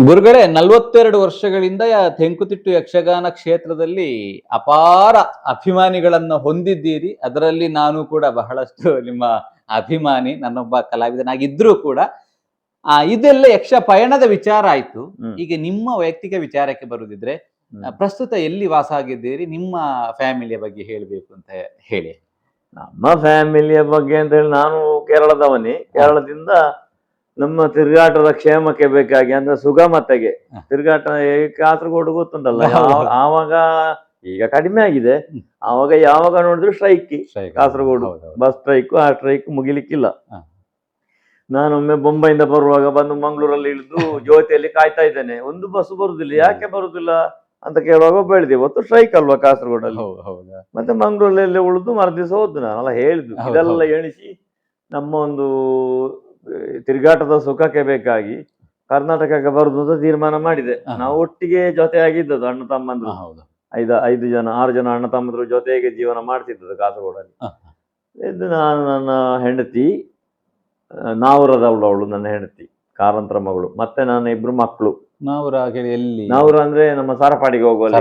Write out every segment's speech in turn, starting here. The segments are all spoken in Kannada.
ಗುರುಗಳೇ 42 ವರ್ಷಗಳಿಂದ ತೆಂಕುತಿಟ್ಟು ಯಕ್ಷಗಾನ ಕ್ಷೇತ್ರದಲ್ಲಿ ಅಪಾರ ಅಭಿಮಾನಿಗಳನ್ನ ಹೊಂದಿದ್ದೀರಿ. ಅದರಲ್ಲಿ ನಾನು ಕೂಡ ಬಹಳಷ್ಟು ನಿಮ್ಮ ಅಭಿಮಾನಿ, ನನ್ನೊಬ್ಬ ಕಲಾವಿದನಾಗಿದ್ರೂ ಕೂಡ ಇದೆಲ್ಲ ಯಕ್ಷ ಪಯಣದ ವಿಚಾರ ಆಯ್ತು. ಈಗ ನಿಮ್ಮ ವೈಯಕ್ತಿಕ ವಿಚಾರಕ್ಕೆ ಬರುದಿದ್ರೆ, ಪ್ರಸ್ತುತ ಎಲ್ಲಿ ವಾಸ ಆಗಿದ್ದೀರಿ, ನಿಮ್ಮ ಫ್ಯಾಮಿಲಿಯ ಬಗ್ಗೆ ಹೇಳ್ಬೇಕು ಅಂತ ಹೇಳಿ. ನಮ್ಮ ಫ್ಯಾಮಿಲಿಯ ಬಗ್ಗೆ ಅಂತ ಹೇಳಿ, ನಾನು ಕೇರಳದವನೇ. ಕೇರಳದಿಂದ ನಮ್ಮ ತಿರುಗಾಟದ ಕ್ಷೇಮಕ್ಕೆ ಬೇಕಾಗಿ, ಅಂದ್ರೆ ಸುಗಮತೆಗೆ ತಿರುಗಾಟ. ಕಾಸರಗೋಡು ಗೊತ್ತುಂಟಲ್ಲ, ಆವಾಗ ಈಗ ಕಡಿಮೆ ಆಗಿದೆ. ಆವಾಗ ಯಾವಾಗ ನೋಡಿದ್ರು ಸ್ಟ್ರೈಕ್, ಕಾಸರಗೋಡು ಬಸ್ ಸ್ಟ್ರೈಕ್. ಆ ಸ್ಟ್ರೈಕ್ ಮುಗಿಲಿಕ್ಕಿಲ್ಲ. ನಾನೊಮ್ಮೆ ಬೊಂಬೈಯಿಂದ ಬರುವಾಗ ಬಂದು ಮಂಗಳೂರಲ್ಲಿ ಇಳಿದು ಜ್ಯೋತಿಯಲ್ಲಿ ಕಾಯ್ತಾ ಇದ್ದೇನೆ, ಒಂದು ಬಸ್ ಬರುದಿಲ್ಲ. ಯಾಕೆ ಬರುದಿಲ್ಲ ಅಂತ ಕೇಳುವಾಗ ಬೆಳೆದಿ ಹೊತ್ತು ಸ್ಟ್ರೈಕ್ ಅಲ್ವಾ ಕಾಸರಗೋಡಲ್ಲಿ. ಮತ್ತೆ ಮಂಗಳೂರಲ್ಲಿ ಉಳಿದು ಮರುದಿವಸ ಹೋದ್ದು. ನಾನೆಲ್ಲ ಹೇಳಿದ್ದು ಇದೆಲ್ಲ ಎಣಿಸಿ ನಮ್ಮ ಒಂದು ತಿರುಗಾಟದ ಸುಖಕ್ಕೆ ಬೇಕಾಗಿ ಕರ್ನಾಟಕಕ್ಕೆ ಬರುದು ಅಂತ ತೀರ್ಮಾನ ಮಾಡಿದೆ. ನಾವು ಒಟ್ಟಿಗೆ ಜೊತೆ ಆಗಿದ್ದದು, ಅಣ್ಣ ತಮ್ಮಂದ್ರು. 5 ಜನ 6 ಜನ ಅಣ್ಣ ತಮ್ಮಂದ್ರು ಜೊತೆಗೆ ಜೀವನ ಮಾಡ್ತಿದ್ದದ್ದು ಕಾಸರಗೋಡಲ್ಲಿ. ಇದು ನಾನು, ನನ್ನ ಹೆಂಡತಿ, ನಾವೂರದವಳು ನನ್ನ ಹೆಂಡತಿ, ಕಾರಂತರ ಮಗಳು, ಮತ್ತೆ ನನ್ನ 2 ಮಕ್ಕಳು. ನಾವೂರ ಅಂದ್ರೆ ನಮ್ಮ ಸರಪಾಡಿಗೆ ಹೋಗುವಲ್ಲಿ.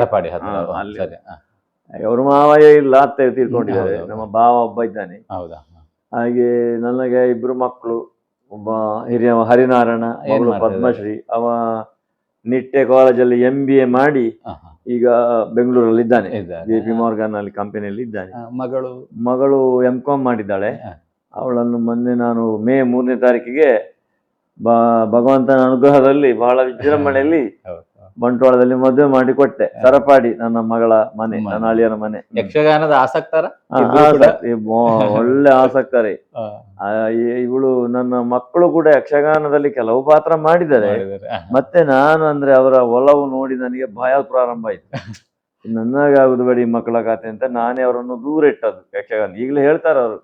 ಅವರು ಮಾವಯ್ಯ ಇಲ್ಲ, ಅತ್ತೆ ತೀರ್ಕೊಂಡಿದ್ದಾರೆ. ನಮ್ಮ ಭಾವ ಒಬ್ಬ ಇದ್ದಾನೆ. ಹಾಗೆ ನನಗೆ 2 ಮಕ್ಕಳು. ಒಬ್ಬ ಹಿರಿಯ ಹರಿನಾರಾಯಣ, ಮಗಳು ಪದ್ಮಶ್ರೀ. ಅವ ನಿಟ್ಟೆ ಕಾಲೇಜಲ್ಲಿ MBA ಮಾಡಿ ಈಗ ಬೆಂಗಳೂರಲ್ಲಿ ಇದ್ದಾನೆ, JP Morgan ಅಲ್ಲಿ ಕಂಪನಿಯಲ್ಲಿ ಇದ್ದಾನೆ. ಮಗಳು M.Com ಮಾಡಿದ್ದಾಳೆ. ಅವಳನ್ನು ಮೊನ್ನೆ ನಾನು ಮೇ 3ನೇ ತಾರೀಕಿಗೆ ಭಗವಂತನ ಅನುಗ್ರಹದಲ್ಲಿ ಬಹಳ ವಿಜೃಂಭಣೆಯಲ್ಲಿ ಬಂಟ್ವಾಳದಲ್ಲಿ ಮದುವೆ ಮಾಡಿ ಕೊಟ್ಟೆ. ಸರಪಾಡಿ ನನ್ನ ಮಗಳ ಮನೆ, ನನ್ನ ಅಳಿಯನ ಮನೆ. ಯಕ್ಷಗಾನದ ಆಸಕ್ತರ, ಒಳ್ಳೆ ಆಸಕ್ತರೇ. ಇವಳು, ನನ್ನ ಮಕ್ಕಳು ಕೂಡ ಯಕ್ಷಗಾನದಲ್ಲಿ ಕೆಲವು ಪಾತ್ರ ಮಾಡಿದ್ದಾರೆ. ಮತ್ತೆ ನಾನು ಅಂದ್ರೆ ಅವರ ಒಲವು ನೋಡಿ ನನಗೆ ಭಯ ಪ್ರಾರಂಭ ಆಯ್ತು. ನನಗಾಗುದು ಬೇಡಿ ಮಕ್ಕಳ ಕಥೆ ಅಂತ ನಾನೇ ಅವರನ್ನು ದೂರ ಇಟ್ಟದ್ದು ಯಕ್ಷಗಾನ. ಈಗಲೂ ಹೇಳ್ತಾರೆ ಅವರು,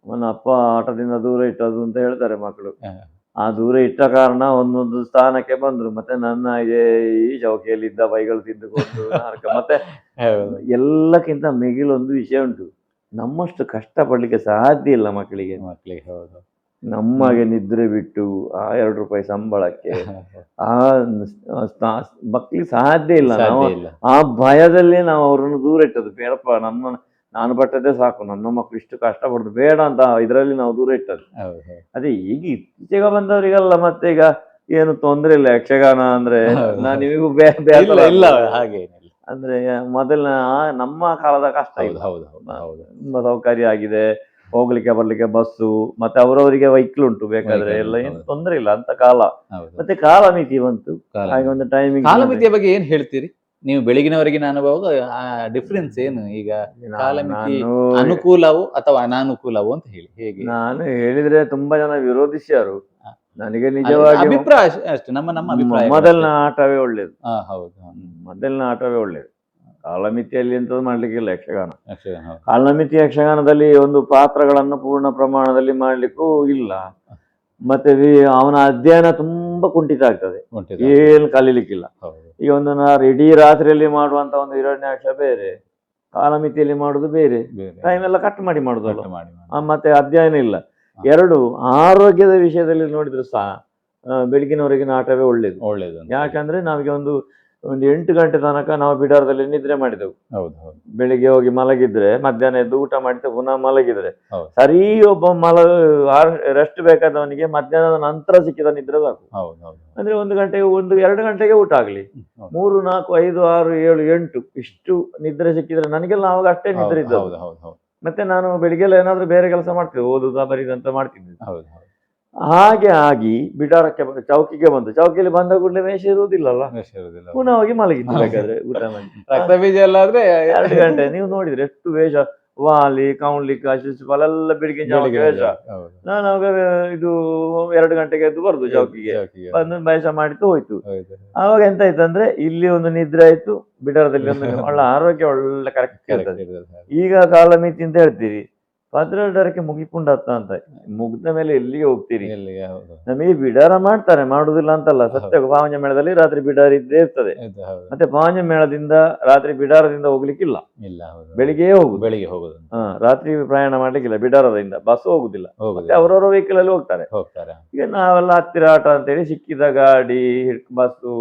ನನ್ನ ಅಪ್ಪ ಆಟದಿಂದ ದೂರ ಇಟ್ಟದ್ದು ಅಂತ ಹೇಳ್ತಾರೆ ಮಕ್ಕಳು. ಆ ದೂರ ಇಟ್ಟ ಕಾರಣ ಒಂದೊಂದು ಸ್ಥಾನಕ್ಕೆ ಬಂದ್ರು. ಮತ್ತೆ ನನ್ನ ಈ ಚೌಕಿಯಲ್ಲಿ ಇದ್ದ ಬೈಗಳು ತಿದ್ದುಕೊಂಡು ಮತ್ತೆ ಎಲ್ಲಕ್ಕಿಂತ ಮಿಗಿಲೊಂದು ವಿಷಯ ಉಂಟು, ನಮ್ಮಷ್ಟು ಕಷ್ಟ ಪಡ್ಲಿಕ್ಕೆ ಸಾಧ್ಯ ಇಲ್ಲ ಮಕ್ಕಳಿಗೆ. ಹೌದು, ನಮಗೆ ನಿದ್ರೆ ಬಿಟ್ಟು ಆ 2 ರೂಪಾಯಿ ಸಂಬಳಕ್ಕೆ ಆ ಮಕ್ಕಳಿಗೆ ಸಾಧ್ಯ ಇಲ್ಲ. ನಾವು ಆ ಭಯದಲ್ಲೇ ನಾವು ಅವರನ್ನು ದೂರ ಇಟ್ಟದ್ದು. ಬೇಡಪ್ಪ, ನಾನು ಪಟ್ಟದ್ದೇ ಸಾಕು, ನನ್ನ ಮಕ್ಕಳು ಇಷ್ಟು ಕಷ್ಟಪಡುದು ಬೇಡ ಅಂತ ಇದರಲ್ಲಿ ನಾವು ದೂರ ಇಟ್ಟದ್ದು. ಅದೇ ಈಗ ಇತ್ತೀಚೆಗೆ ಬಂದವರಿಗೆಲ್ಲ ಮತ್ತೆ ಈಗ ಏನು ತೊಂದ್ರೆ ಇಲ್ಲ. ಯಕ್ಷಗಾನ ಅಂದ್ರೆ ನಿಮಗೂ ಹಾಗೆ ಅಂದ್ರೆ ಮೊದಲಿನ ನಮ್ಮ ಕಾಲದ ಕಷ್ಟ ಇಲ್ಲ. ತುಂಬಾ ಸೌಕರ್ಯ ಆಗಿದೆ, ಹೋಗ್ಲಿಕ್ಕೆ ಬರ್ಲಿಕ್ಕೆ ಬಸ್ಸು, ಮತ್ತೆ ಅವರವರಿಗೆ ವೆಹಿಕಲ್ ಉಂಟು ಬೇಕಾದ್ರೆ, ಎಲ್ಲ ಏನು ತೊಂದ್ರೆ ಇಲ್ಲ ಅಂತ ಕಾಲ. ಮತ್ತೆ ಕಾಲಮಿತಿ ಬಂತು. ಹಾಗೆ ಒಂದು ಟೈಮಿಂಗ್. ಕಾಲಮಿತಿಯ ಬಗ್ಗೆ ಏನ್ ಹೇಳ್ತೀರಿ ನೀವು? ಬೆಳಗಿನವರೆಗಿನ ಅನುಭವ ಡಿಫ್ರೆನ್ಸ್ ಏನು? ಈಗ ಕಾಲಮಿತಿ ಅನುಕೂಲವು ಅಥವಾ ಅನಾನುಕೂಲವು ಅಂತ ಹೇಳಿ ಹೇಗೆ? ನಾನು ಹೇಳಿದ್ರೆ ತುಂಬಾ ಜನ ವಿರೋಧಿಸ್ಯಾರು. ನನಗೆ ನಿಜವಾಗಿ ಅಭಿಪ್ರಾಯ ಅಷ್ಟೇ, ನಮ್ಮ ಅಭಿಪ್ರಾಯ. ಮೊದಲಿನ ಆಟವೇ ಒಳ್ಳೇದು. ಹೌದು, ಮೊದಲಿನ ಆಟವೇ ಒಳ್ಳೇದು. ಕಾಲಮಿತಿಯಲ್ಲಿ ಎಂತದ್ದು ಮಾಡ್ಲಿಕ್ಕಿಲ್ಲ ಯಕ್ಷಗಾನ. ಕಾಲಮಿತಿ ಯಕ್ಷಗಾನದಲ್ಲಿ ಒಂದು ಪಾತ್ರಗಳನ್ನು ಪೂರ್ಣ ಪ್ರಮಾಣದಲ್ಲಿ ಮಾಡ್ಲಿಕ್ಕೂ ಇಲ್ಲ. ಮತ್ತೆ ಅವನ ಅಧ್ಯಯನ ತುಂಬಾ ಕುಂಠಿತ ಆಗ್ತದೆ, ಏನು ಕಲೀಲಿಕ್ಕಿಲ್ಲ. ಈಗ ಒಂದು ಇಡೀ ರಾತ್ರಿಯಲ್ಲಿ ಮಾಡುವಂತ ಒಂದು 2ನೇ ಅಕ್ಷರ ಬೇರೆ, ಕಾಲಮಿತಿಯಲ್ಲಿ ಮಾಡುದು ಬೇರೆ. ಟೈಮ್ ಎಲ್ಲ ಕಟ್ ಮಾಡಿ ಮಾಡುದಲ್ಲ, ಮತ್ತೆ ಅಧ್ಯಯನ ಇಲ್ಲ. 2 ಆರೋಗ್ಯದ ವಿಷಯದಲ್ಲಿ ನೋಡಿದ್ರು ಸಹ ಬೆಳಗಿನವರೆಗಿನ ಆಟವೇ ಒಳ್ಳೇದು. ಯಾಕಂದ್ರೆ ನಾವಿಗೆ ಒಂದು 8 ಗಂಟೆ ತನಕ ನಾವು ಬಿಡಾರದಲ್ಲಿ ನಿದ್ರೆ ಮಾಡಿದೆವು. ಬೆಳಿಗ್ಗೆ ಹೋಗಿ ಮಲಗಿದ್ರೆ, ಮಧ್ಯಾಹ್ನ ಎದ್ದು ಊಟ ಮಾಡಿದ್ರೆ ಪುನಃ ಮಲಗಿದ್ರೆ ಸರಿ. ಒಬ್ಬ ರೆಸ್ಟ್ ಬೇಕಾದವನಿಗೆ ಮಧ್ಯಾಹ್ನದ ನಂತರ ಸಿಕ್ಕಿದ ನಿದ್ರೆ ಸಾಕು. ಅಂದ್ರೆ 1 ಗಂಟೆಗೆ 2 ಗಂಟೆಗೆ ಊಟ ಆಗ್ಲಿ, 3, 4, 5, 6, 7, 8 ಇಷ್ಟು ನಿದ್ರೆ ಸಿಕ್ಕಿದ್ರೆ ನನಗೆಲ್ಲ ಅವಾಗ ಅಷ್ಟೇ ನಿದ್ರೆ ಇದ್ದದ್ದು. ಮತ್ತೆ ನಾನು ಬೆಳಿಗ್ಗೆಲ್ಲ ಏನಾದ್ರು ಬೇರೆ ಕೆಲಸ ಮಾಡ್ತಿದ್ದೆ, ಓದುದ ಬರೀದಂತ ಮಾಡ್ತಿದ್ದೆ. ಹಾಗೆ ಆಗಿ ಬಿಡಾರಕ್ಕೆ ಚೌಕಿಗೆ ಬಂದು, ಚೌಕಿಯಲ್ಲಿ ಬಂದ ಕೂಡಲೇ ವೇಷ ಇರುವುದಿಲ್ಲಲ್ಲ, ಪುನಃ ಹೋಗಿ ಮಲಗಿದ್ದು ಬೇಕಾದ್ರೆ ಊಟ ಮಾಡಿ. ರಕ್ತ ಬೀಜ ಎಲ್ಲ ಆದ್ರೆ 2 ಗಂಟೆ ನೀವು ನೋಡಿದ್ರೆ ಎಷ್ಟು ವೇಷ, ವಾಲಿ, ಕೌಂಡ್ಲಿಕ್ಕ, ಶಿಶುಪಾಲ ಎಲ್ಲ ಬೆಳಿಗ್ಗೆ ವೇಷ. ನಾನು ಅವಾಗ ಇದು 2 ಗಂಟೆಗೆ ಎದ್ದು ಬರುದು ಚೌಕಿಗೆ ಬಂದು ವೇಷ ಮಾಡಿದ್ದು ಹೋಯ್ತು. ಆವಾಗ ಎಂತ ಆಯ್ತಂದ್ರೆ ಇಲ್ಲಿ ಒಂದು ನಿದ್ರೆ ಆಯ್ತು, ಬಿಡಾರದಲ್ಲಿ ಒಂದು ಒಳ್ಳೆ ಆರೋಗ್ಯ ಒಳ್ಳೆ ಕರೆಕ್ಟ್ ಇರ್ತದೆ. ಈಗ ಕಾಲಮಿತಿ ಅಂತ ಹೇಳ್ತೀರಿ, 12:30ಕ್ಕೆ ಮುಗಿಕೊಂಡತ್ತ ಅಂತ. ಮುಗ್ದ ಮೇಲೆ ಎಲ್ಲಿಗೆ ಹೋಗ್ತೀರಿ? ಎಲ್ಲಿಗೆ? ಹೌದು. ನಮಗೆ ಬಿಡಾರ ಮಾಡ್ತಾರೆ, ಮಾಡುದಿಲ್ಲ ಅಂತಲ್ಲ. ಸತ್ಯ ಪಾವನ ಮೇಳದಲ್ಲಿ ರಾತ್ರಿ ಬಿಡಾರ ಇದ್ದೇ ಇರ್ತದೆ. ಹೌದು. ಮತ್ತೆ ಪಾವನ ಮೇಳದಿಂದ ರಾತ್ರಿ ಬಿಡಾರದಿಂದ ಹೋಗ್ಲಿಕ್ಕಿಲ್ಲ, ಇಲ್ಲ. ಹೌದು. ಬೆಳಿಗ್ಗೆ ಹೋಗುದು. ಬೆಳಿಗ್ಗೆ ಹೋಗುದು. ರಾತ್ರಿ ಪ್ರಯಾಣ ಮಾಡ್ಲಿಕ್ಕಿಲ್ಲ ಬಿಡಾರದಿಂದ, ಬಸ್ ಹೋಗುದಿಲ್ಲ. ಮತ್ತೆ ಹೋಗುದು. ಅವರವರ ವೆಹಿಕಲ್ ಅಲ್ಲಿ ಹೋಗ್ತಾರೆ. ಹೋಗ್ತಾರೆ. ಈಗ ನಾವೆಲ್ಲ ಹತ್ತಿರ ಆಟ ಅಂತೇಳಿ ಸಿಕ್ಕಿದ ಗಾಡಿ, ಬಸ್ಸು,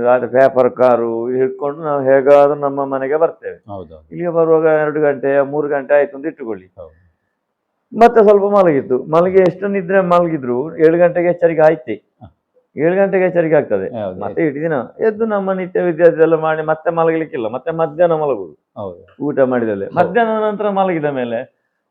ರಾತ್ರಿ ಪೇಪರ್ ಕಾರು ಹಿಡ್ಕೊಂಡು ನಾವು ಹೇಗಾದ್ರೂ ನಮ್ಮ ಮನೆಗೆ ಬರ್ತೇವೆ. ಹೌದು. ಇಲ್ಲಿಗೆ ಬರುವಾಗ 2 ಗಂಟೆ 3 ಗಂಟೆ ಆಯ್ತು ಅಂತ ಇಟ್ಟುಕೊಳ್ಳಿ. ಹೌದು. ಮತ್ತೆ ಸ್ವಲ್ಪ ಮಲಗಿ ಎಷ್ಟು ನಿದ್ರೆ ಮಲಗಿದ್ರು 7 ಗಂಟೆಗೆ ಎಚ್ಚರಿಕೆ ಆಯ್ತೆ. 7 ಗಂಟೆಗೆ ಎಚ್ಚರಿಕೆ ಆಗ್ತದೆ. ಹೌದು. ಮತ್ತೆ ಇಡೀ ದಿನ ಎದ್ದು ನಮ್ಮ ನಿತ್ಯ ವಿದ್ಯಾರ್ಥಿ ಎಲ್ಲ ಮಾಡಿ ಮತ್ತೆ ಮಲಗಲಿಕ್ಕಿಲ್ಲ. ಮತ್ತೆ ಮಧ್ಯಾಹ್ನ ಮಲಗುದು. ಹೌದು. ಊಟ ಮಾಡಿದಲ್ಲಿ ಮಧ್ಯಾಹ್ನ ನಂತರ ಮಲಗಿದ ಮೇಲೆ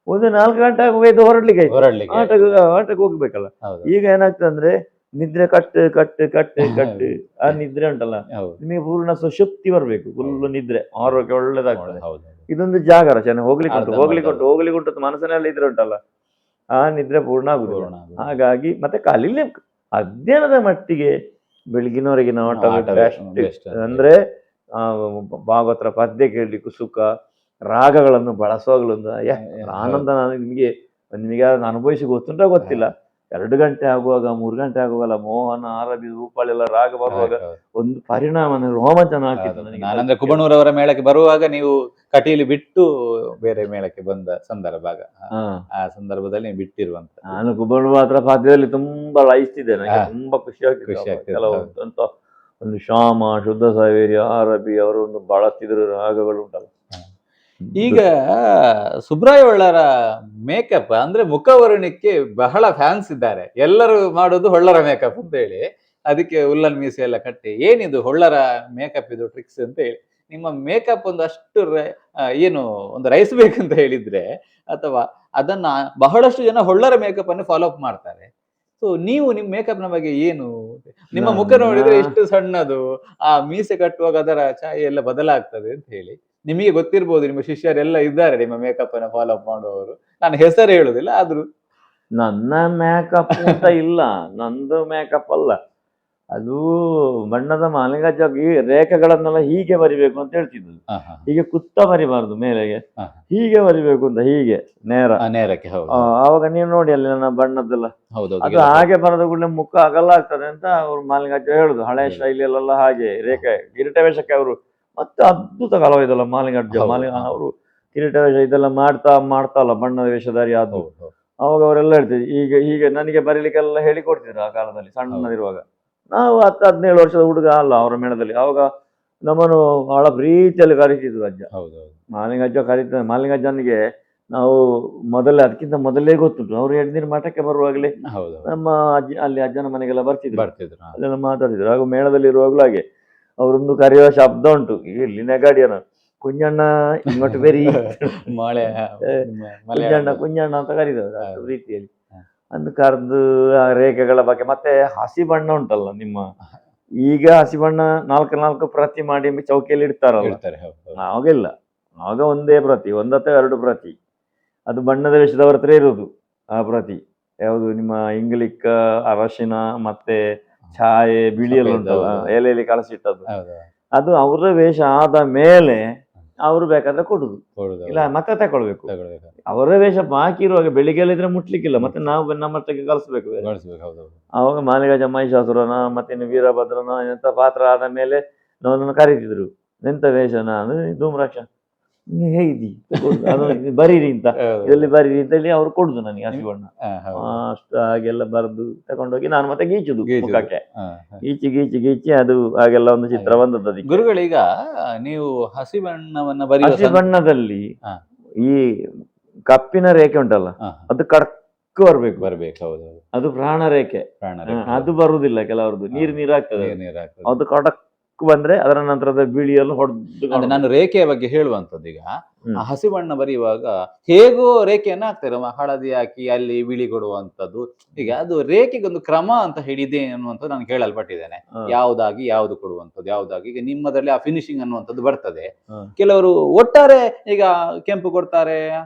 ಒಂದು 4 ಗಂಟೆ ಆಗುವ ಹೊರಡ್ಲಿಕ್ಕೆ ಆಟಕ್ಕೆ ಹೋಗ್ಬೇಕಲ್ಲ. ಹೌದು. ಈಗ ಏನಾಗ್ತದೆ ಅಂದ್ರೆ ನಿದ್ರೆ ಕಟ್ಟು ಕಟ್ಟು ಕಟ್ಟು ಕಟ್ಟು ಆ ನಿದ್ರೆ ಉಂಟಲ್ಲ, ಹೌದು. ನಿಮಗೆ ಪೂರ್ಣ ಸುಶಕ್ತಿ ಬರ್ಬೇಕು. ಫುಲ್ ನಿದ್ರೆ ಆರೋಗ್ಯ ಒಳ್ಳೇದಾಗ್ತದೆ. ಹೌದು. ಇದೊಂದು ಜಾಗರ ಚೆನ್ನಾಗಿ ಹೋಗ್ಲಿಕ್ಕೆ ಅರ್ಧ ಉಂಟು ಮನಸ್ಸಿನಲ್ಲಿ ಇದ್ರೆ ಉಂಟಲ್ಲ, ಆ ನಿದ್ರೆ ಪೂರ್ಣ ಆಗುದಿಲ್ಲ. ಹಾಗಾಗಿ ಮತ್ತೆ ಕಲೀಲಿ ಅಧ್ಯಯನದ ಮಟ್ಟಿಗೆ ಬೆಳಗಿನವರೆಗೆ ನಾವು ಬೆಸ್ಟ್. ಅಂದ್ರೆ ಭಾಗವತರ ಪದ್ಯ ಕೇಳಲಿಕ್ಕೂ ಸುಖ, ರಾಗಗಳನ್ನು ಬಳಸುವಾಗಲೊಂದು ಆನಂದ. ನಿಮಗೆ ಅದನ್ನು ಅನುಭವಿಸಿ ಗೊತ್ತಿಲ್ಲ. 2 ಗಂಟೆ ಆಗುವಾಗ 3 ಗಂಟೆ ಆಗುವಲ್ಲ ಮೋಹನ, ಆರಬಿ, ರೂಪಾಳಿ ಎಲ್ಲ ರಾಗ ಬರುವಾಗ ಒಂದು ಪರಿಣಾಮ ರೋಮಾಂಚನ ಆಗ್ತಿತ್ತು ನನಗೆ. ನಾನಂದ್ರೆ ಕುಬಣೂರವರ ಮೇಳಕ್ಕೆ ಬರುವಾಗ ನೀವು ಕಟೀಲು ಬಿಟ್ಟು ಬೇರೆ ಮೇಳಕ್ಕೆ ಬಂದ ಸಂದರ್ಭ, ಆ ಸಂದರ್ಭದಲ್ಲಿ ನೀವು ಬಿಟ್ಟಿರುವಂತ. ನಾನು ಕುಬಣೂರು ಮಾತ್ರ ಪದ್ಯದಲ್ಲಿ ತುಂಬಾ ಲಯಿಸ್ತಿದ್ದೆ. ನನಗೆ ತುಂಬಾ ಖುಷಿ ಆಗ್ತಿದೆ. ಕೆಲವು ಅಂತ ಒಂದು ಶ್ಯಾಮ, ಶುದ್ಧ ಸಾವೇರಿ, ಆರಬಿ ಅವರು ಒಂದು ಬಳಸ್ತಿದ್ರು ರಾಗಗಳು ಉಂಟಲ್ಲ. ಈಗ ಸುಬ್ರಾಯ ಹೊಳ್ಳರ ಮೇಕಪ್ ಅಂದ್ರೆ ಮುಖವರ್ಣಕ್ಕೆ ಬಹಳ ಫ್ಯಾನ್ಸ್ ಇದ್ದಾರೆ. ಎಲ್ಲರೂ ಮಾಡೋದು ಹೊಳ್ಳರ ಮೇಕಪ್ ಅಂತ ಹೇಳಿ, ಅದಕ್ಕೆ ಉಲ್ಲನ್ ಮೀಸೆ ಎಲ್ಲ ಕಟ್ಟಿ ಏನಿದು ಹೊಳ್ಳರ ಮೇಕಪ್ ಇದು ಟ್ರಿಕ್ಸ್ ಅಂತ ಹೇಳಿ. ನಿಮ್ಮ ಮೇಕಪ್ ಒಂದು ಅಷ್ಟು ಏನು ಒಂದು ರೈಸ್ಬೇಕಂತ ಹೇಳಿದ್ರೆ, ಅಥವಾ ಅದನ್ನ ಬಹಳಷ್ಟು ಜನ ಹೊಳ್ಳರ ಮೇಕಪ್ ಅನ್ನು ಫಾಲೋ ಅಪ್ ಮಾಡ್ತಾರೆ. ಸೊ ನೀವು ನಿಮ್ಮ ಮೇಕಪ್ ನ ಬಗ್ಗೆ ಏನು? ನಿಮ್ಮ ಮುಖ ನೋಡಿದ್ರೆ ಎಷ್ಟು ಸಣ್ಣದು, ಆ ಮೀಸೆ ಕಟ್ಟುವಾಗ ಅದರ ಛಾಯೆ ಎಲ್ಲ ಬದಲಾಗ್ತದೆ ಅಂತ ಹೇಳಿ. ನಿಮಗೆ ಗೊತ್ತಿರ್ಬೋದು, ನಿಮ್ಮ ಶಿಷ್ಯರೆಲ್ಲ ಇದ್ದಾರೆ ನಿಮ್ಮ ಮೇಕಪ್ ಅನ್ನ ಫಾಲೋ ಅಪ್ ಮಾಡುವವರು. ನಾನು ಹೆಸರು ಹೇಳುದಿಲ್ಲ, ಆದ್ರೂ ನನ್ನ ಮೇಕಪ್ ಅಂತ ಇಲ್ಲ, ನಂದು ಮೇಕಪ್ ಅಲ್ಲ ಅದು. ಬಣ್ಣದ ಮಾಲಿಂಗಜ್ಜ ಈ ರೇಖೆಗಳನ್ನೆಲ್ಲ ಹೀಗೆ ಬರಿಬೇಕು ಅಂತ ಹೇಳ್ತಿದ್ದು. ಹೀಗೆ ಕುತ್ತ ಬರಿಬಾರ್ದು, ಮೇಲೆಗೆ ಹೀಗೆ ಬರಿಬೇಕು ಅಂತ, ಹೀಗೆ ನೇರಕ್ಕೆ. ಆವಾಗ ನೀವು ನೋಡಿ ಅಲ್ಲಿ ನನ್ನ ಬಣ್ಣದ್ದೆಲ್ಲ ಅದು ಹಾಗೆ ಬರದ ಕೂಡಲೇ ಮುಖ ಅಗಲ ಆಗ್ತದೆ ಅಂತ ಅವ್ರು ಮಾಲಿಂಗಜ್ಜ ಹೇಳುದು. ಹಳೆ ಶೈಲಿಯಲ್ಲೆಲ್ಲ ಹಾಗೆ ರೇಖೆ. ಕಿರೀಟ ವೇಷಕ್ಕೆ ಅವರು ಮತ್ತೆ ಅದ್ಭುತ ಕಲಾವಿದಲ್ಲ ಮಾಲಿಂಗಜ್ಜ. ಅವರು ಕಿರೀಟ ವೇಷ ಇದೆಲ್ಲ ಮಾಡ್ತಾ ಅಲ್ಲ ಬಣ್ಣದ ವೇಷಧಾರಿ ಆದ್ರು. ಅವಾಗ ಅವರೆಲ್ಲ ಹೇಳ್ತಿದ್ರು ಹೀಗೆ ನನಗೆ ಬರೀಲಿಕ್ಕೆಲ್ಲ ಹೇಳಿಕೊಡ್ತಿದ್ರು ಆ ಕಾಲದಲ್ಲಿ ಸಣ್ಣದಿರುವಾಗ. ನಾವು 10-17 ವರ್ಷದ ಹುಡುಗ ಅಲ್ಲ ಅವರ ಮೇಳದಲ್ಲಿ. ಅವಾಗ ನಮ್ಮನ್ನು ಬಹಳ ಪ್ರೀತಿಯಲ್ಲಿ ಕರೀತಿದ್ರು ಅಜ್ಜ. ಮಾಲಿಂಗಜ್ಜ ಮಾಲಿಂಗಜ್ಜನಿಗೆ ನಾವು ಅದಕ್ಕಿಂತ ಮೊದಲೇ ಗೊತ್ತುಂಟು. ಅವ್ರು ಎಡ್ನೀರು ಮಠಕ್ಕೆ ಬರುವಾಗಲೇ ನಮ್ಮ ಅಲ್ಲಿ ಅಜ್ಜನ ಮನೆಗೆಲ್ಲ ಬರ್ತಿದ್ರು, ಅಲ್ಲೆಲ್ಲ ಮಾತಾಡ್ತಿದ್ರು. ಹಾಗೂ ಮೇಳದಲ್ಲಿ ಇರುವಾಗಲೂ ಹಾಗೆ ಅವರೊಂದು ಕರೆಯುವ ಶಬ್ದ ಉಂಟು, ಇಲ್ಲಿ ನೆಗಾಡಿಯನ ಕುಂಜಣ್ಣ ಇಮ್ಮಟ್ಟು ಬೇರೆ ಕುಂಜಣ್ಣ ಅಂತ ಕರೀತಾರೆ ರೀತಿಯಲ್ಲಿ. ಅಂದು ಕರೆದು ಆ ರೇಖೆಗಳ ಬಗ್ಗೆ. ಮತ್ತೆ ಹಸಿ ಬಣ್ಣ ಉಂಟಲ್ಲ ನಿಮ್ಮ, ಈಗ ಹಸಿ ಬಣ್ಣ 4 ಪ್ರತಿ ಮಾಡಿ ಚೌಕಿಯಲ್ಲಿ ಇಡ್ತಾರಲ್ಲ, ಆವಾಗಿಲ್ಲ. ಆಗ ಒಂದೇ ಪ್ರತಿ, 1 ಅಥವಾ 2 ಪ್ರತಿ. ಅದು ಬಣ್ಣದ ವೇಷದವರ ಹತ್ರ ಇರೋದು ಆ ಪ್ರತಿ. ಯಾವುದು ನಿಮ್ಮ ಇಂಗ್ಲಿಕ್, ಅರಶಿನ ಮತ್ತೆ ಛಾಯೆ ಬಿಳಿಯಲ್ಲಿ ಉಂಟಲ್ಲ ಎಲೆಯಲ್ಲಿ ಕಳಸಿಟ್ಟದ್ದು, ಅದು ಅವರ ವೇಷ ಆದ ಮೇಲೆ ಅವರು ಬೇಕಾದ್ರೆ ಕೊಡುದು, ಇಲ್ಲ ಮತ್ತೆ ತಗೊಳ್ಬೇಕು. ಅವರ ವೇಷ ಬಾಕಿ ಇರುವಾಗ ಬೆಳಿಗ್ಗೆ ಇದ್ರೆ ಮುಟ್ಲಿಕ್ಕಿಲ್ಲ, ಮತ್ತೆ ನಾವು ನಮ್ಮಷ್ಟಕ್ಕೆ ಕಳಿಸ್ಬೇಕು. ಅವಾಗ ಮಾಲಿಗಜ್ಜ ಮಹಿಷಾಸುರನ ಮತ್ತೆ ವೀರಭದ್ರನ ಎಂತ ಪಾತ್ರ ಆದ ಮೇಲೆ ನನ್ನನ್ನು ಕರೀತಿದ್ರು. ಎಂತ ವೇಷ? ನಾನು ಧೂಮ್ರಾಕ್ಷ. ಹೇಗಿದ್ದಿ ಬರೀರಿ ಅಂತ, ಇದರಲ್ಲಿ ಬರೀರಿ ಅಂತ ಹೇಳಿ ಅವ್ರು ಕೊಡುದು ನನಗೆ ಹಸಿ ಬಣ್ಣ. ಅಷ್ಟು ಹಾಗೆಲ್ಲ ಬರೆದು ತಕೊಂಡೋಗಿ ನಾನು ಮತ್ತೆ ಗೀಚುದು ಮುಖಕ್ಕೆ. ಗೀಚಿ ಅದು ಹಾಗೆಲ್ಲ ಒಂದು ಚಿತ್ರ ಬಂದದ್ದು. ಅದಕ್ಕೆ ಗುರುಗಳೀಗ ನೀವು ಹಸಿ ಬಣ್ಣವನ್ನ ಹಸಿ ಬಣ್ಣದಲ್ಲಿ ಈ ಕಪ್ಪಿನ ರೇಖೆ ಉಂಟಲ್ಲ, ಅದು ಕಡಕ್ ಬರ್ಬೇಕು. ಅದು ಪ್ರಾಣ ರೇಖೆ. ಅದು ಬರುವುದಿಲ್ಲ ಕೆಲವರದ್ದು, ನೀರಾಗ್ತದೆ. ಅದು ಕಡಕ್ ಬಂದ್ರೆ ಅದರ ನಂತರದ ಬಿಳಿಯನ್ನು ಹೊಡೆದು. ನಾನು ರೇಖೆಯ ಬಗ್ಗೆ ಹೇಳುವಂತದ್ದು. ಈಗ ಆ ಹಸಿ ಬಣ್ಣ ಬರೆಯುವಾಗ ಹೇಗೋ ರೇಖೆಯನ್ನ ಹಾಕ್ತಾರೆ, ಹಳದಿ ಹಾಕಿ ಅಲ್ಲಿ ಬಿಳಿ ಕೊಡುವಂತದ್ದು. ಈಗ ಅದು ರೇಖೆಗೆ ಒಂದು ಕ್ರಮ ಅಂತ ಹೇಳಿದೆ ಅನ್ನುವಂಥದ್ದು ನಾನು ಕೇಳಲ್ಪಟ್ಟಿದ್ದೇನೆ. ಯಾವ್ದಾಗಿ ಯಾವ್ದು ಕೊಡುವಂಥದ್ದು, ಯಾವ್ದಾಗಿ. ಈಗ ನಿಮ್ಮದ್ರಲ್ಲಿ ಆ ಫಿನಿಶಿಂಗ್ ಅನ್ನುವಂಥದ್ದು ಬರ್ತದೆ. ಕೆಲವರು ಒಟ್ಟಾರೆ ಈಗ ಕೆಂಪು ಕೊಡ್ತಾರೆ,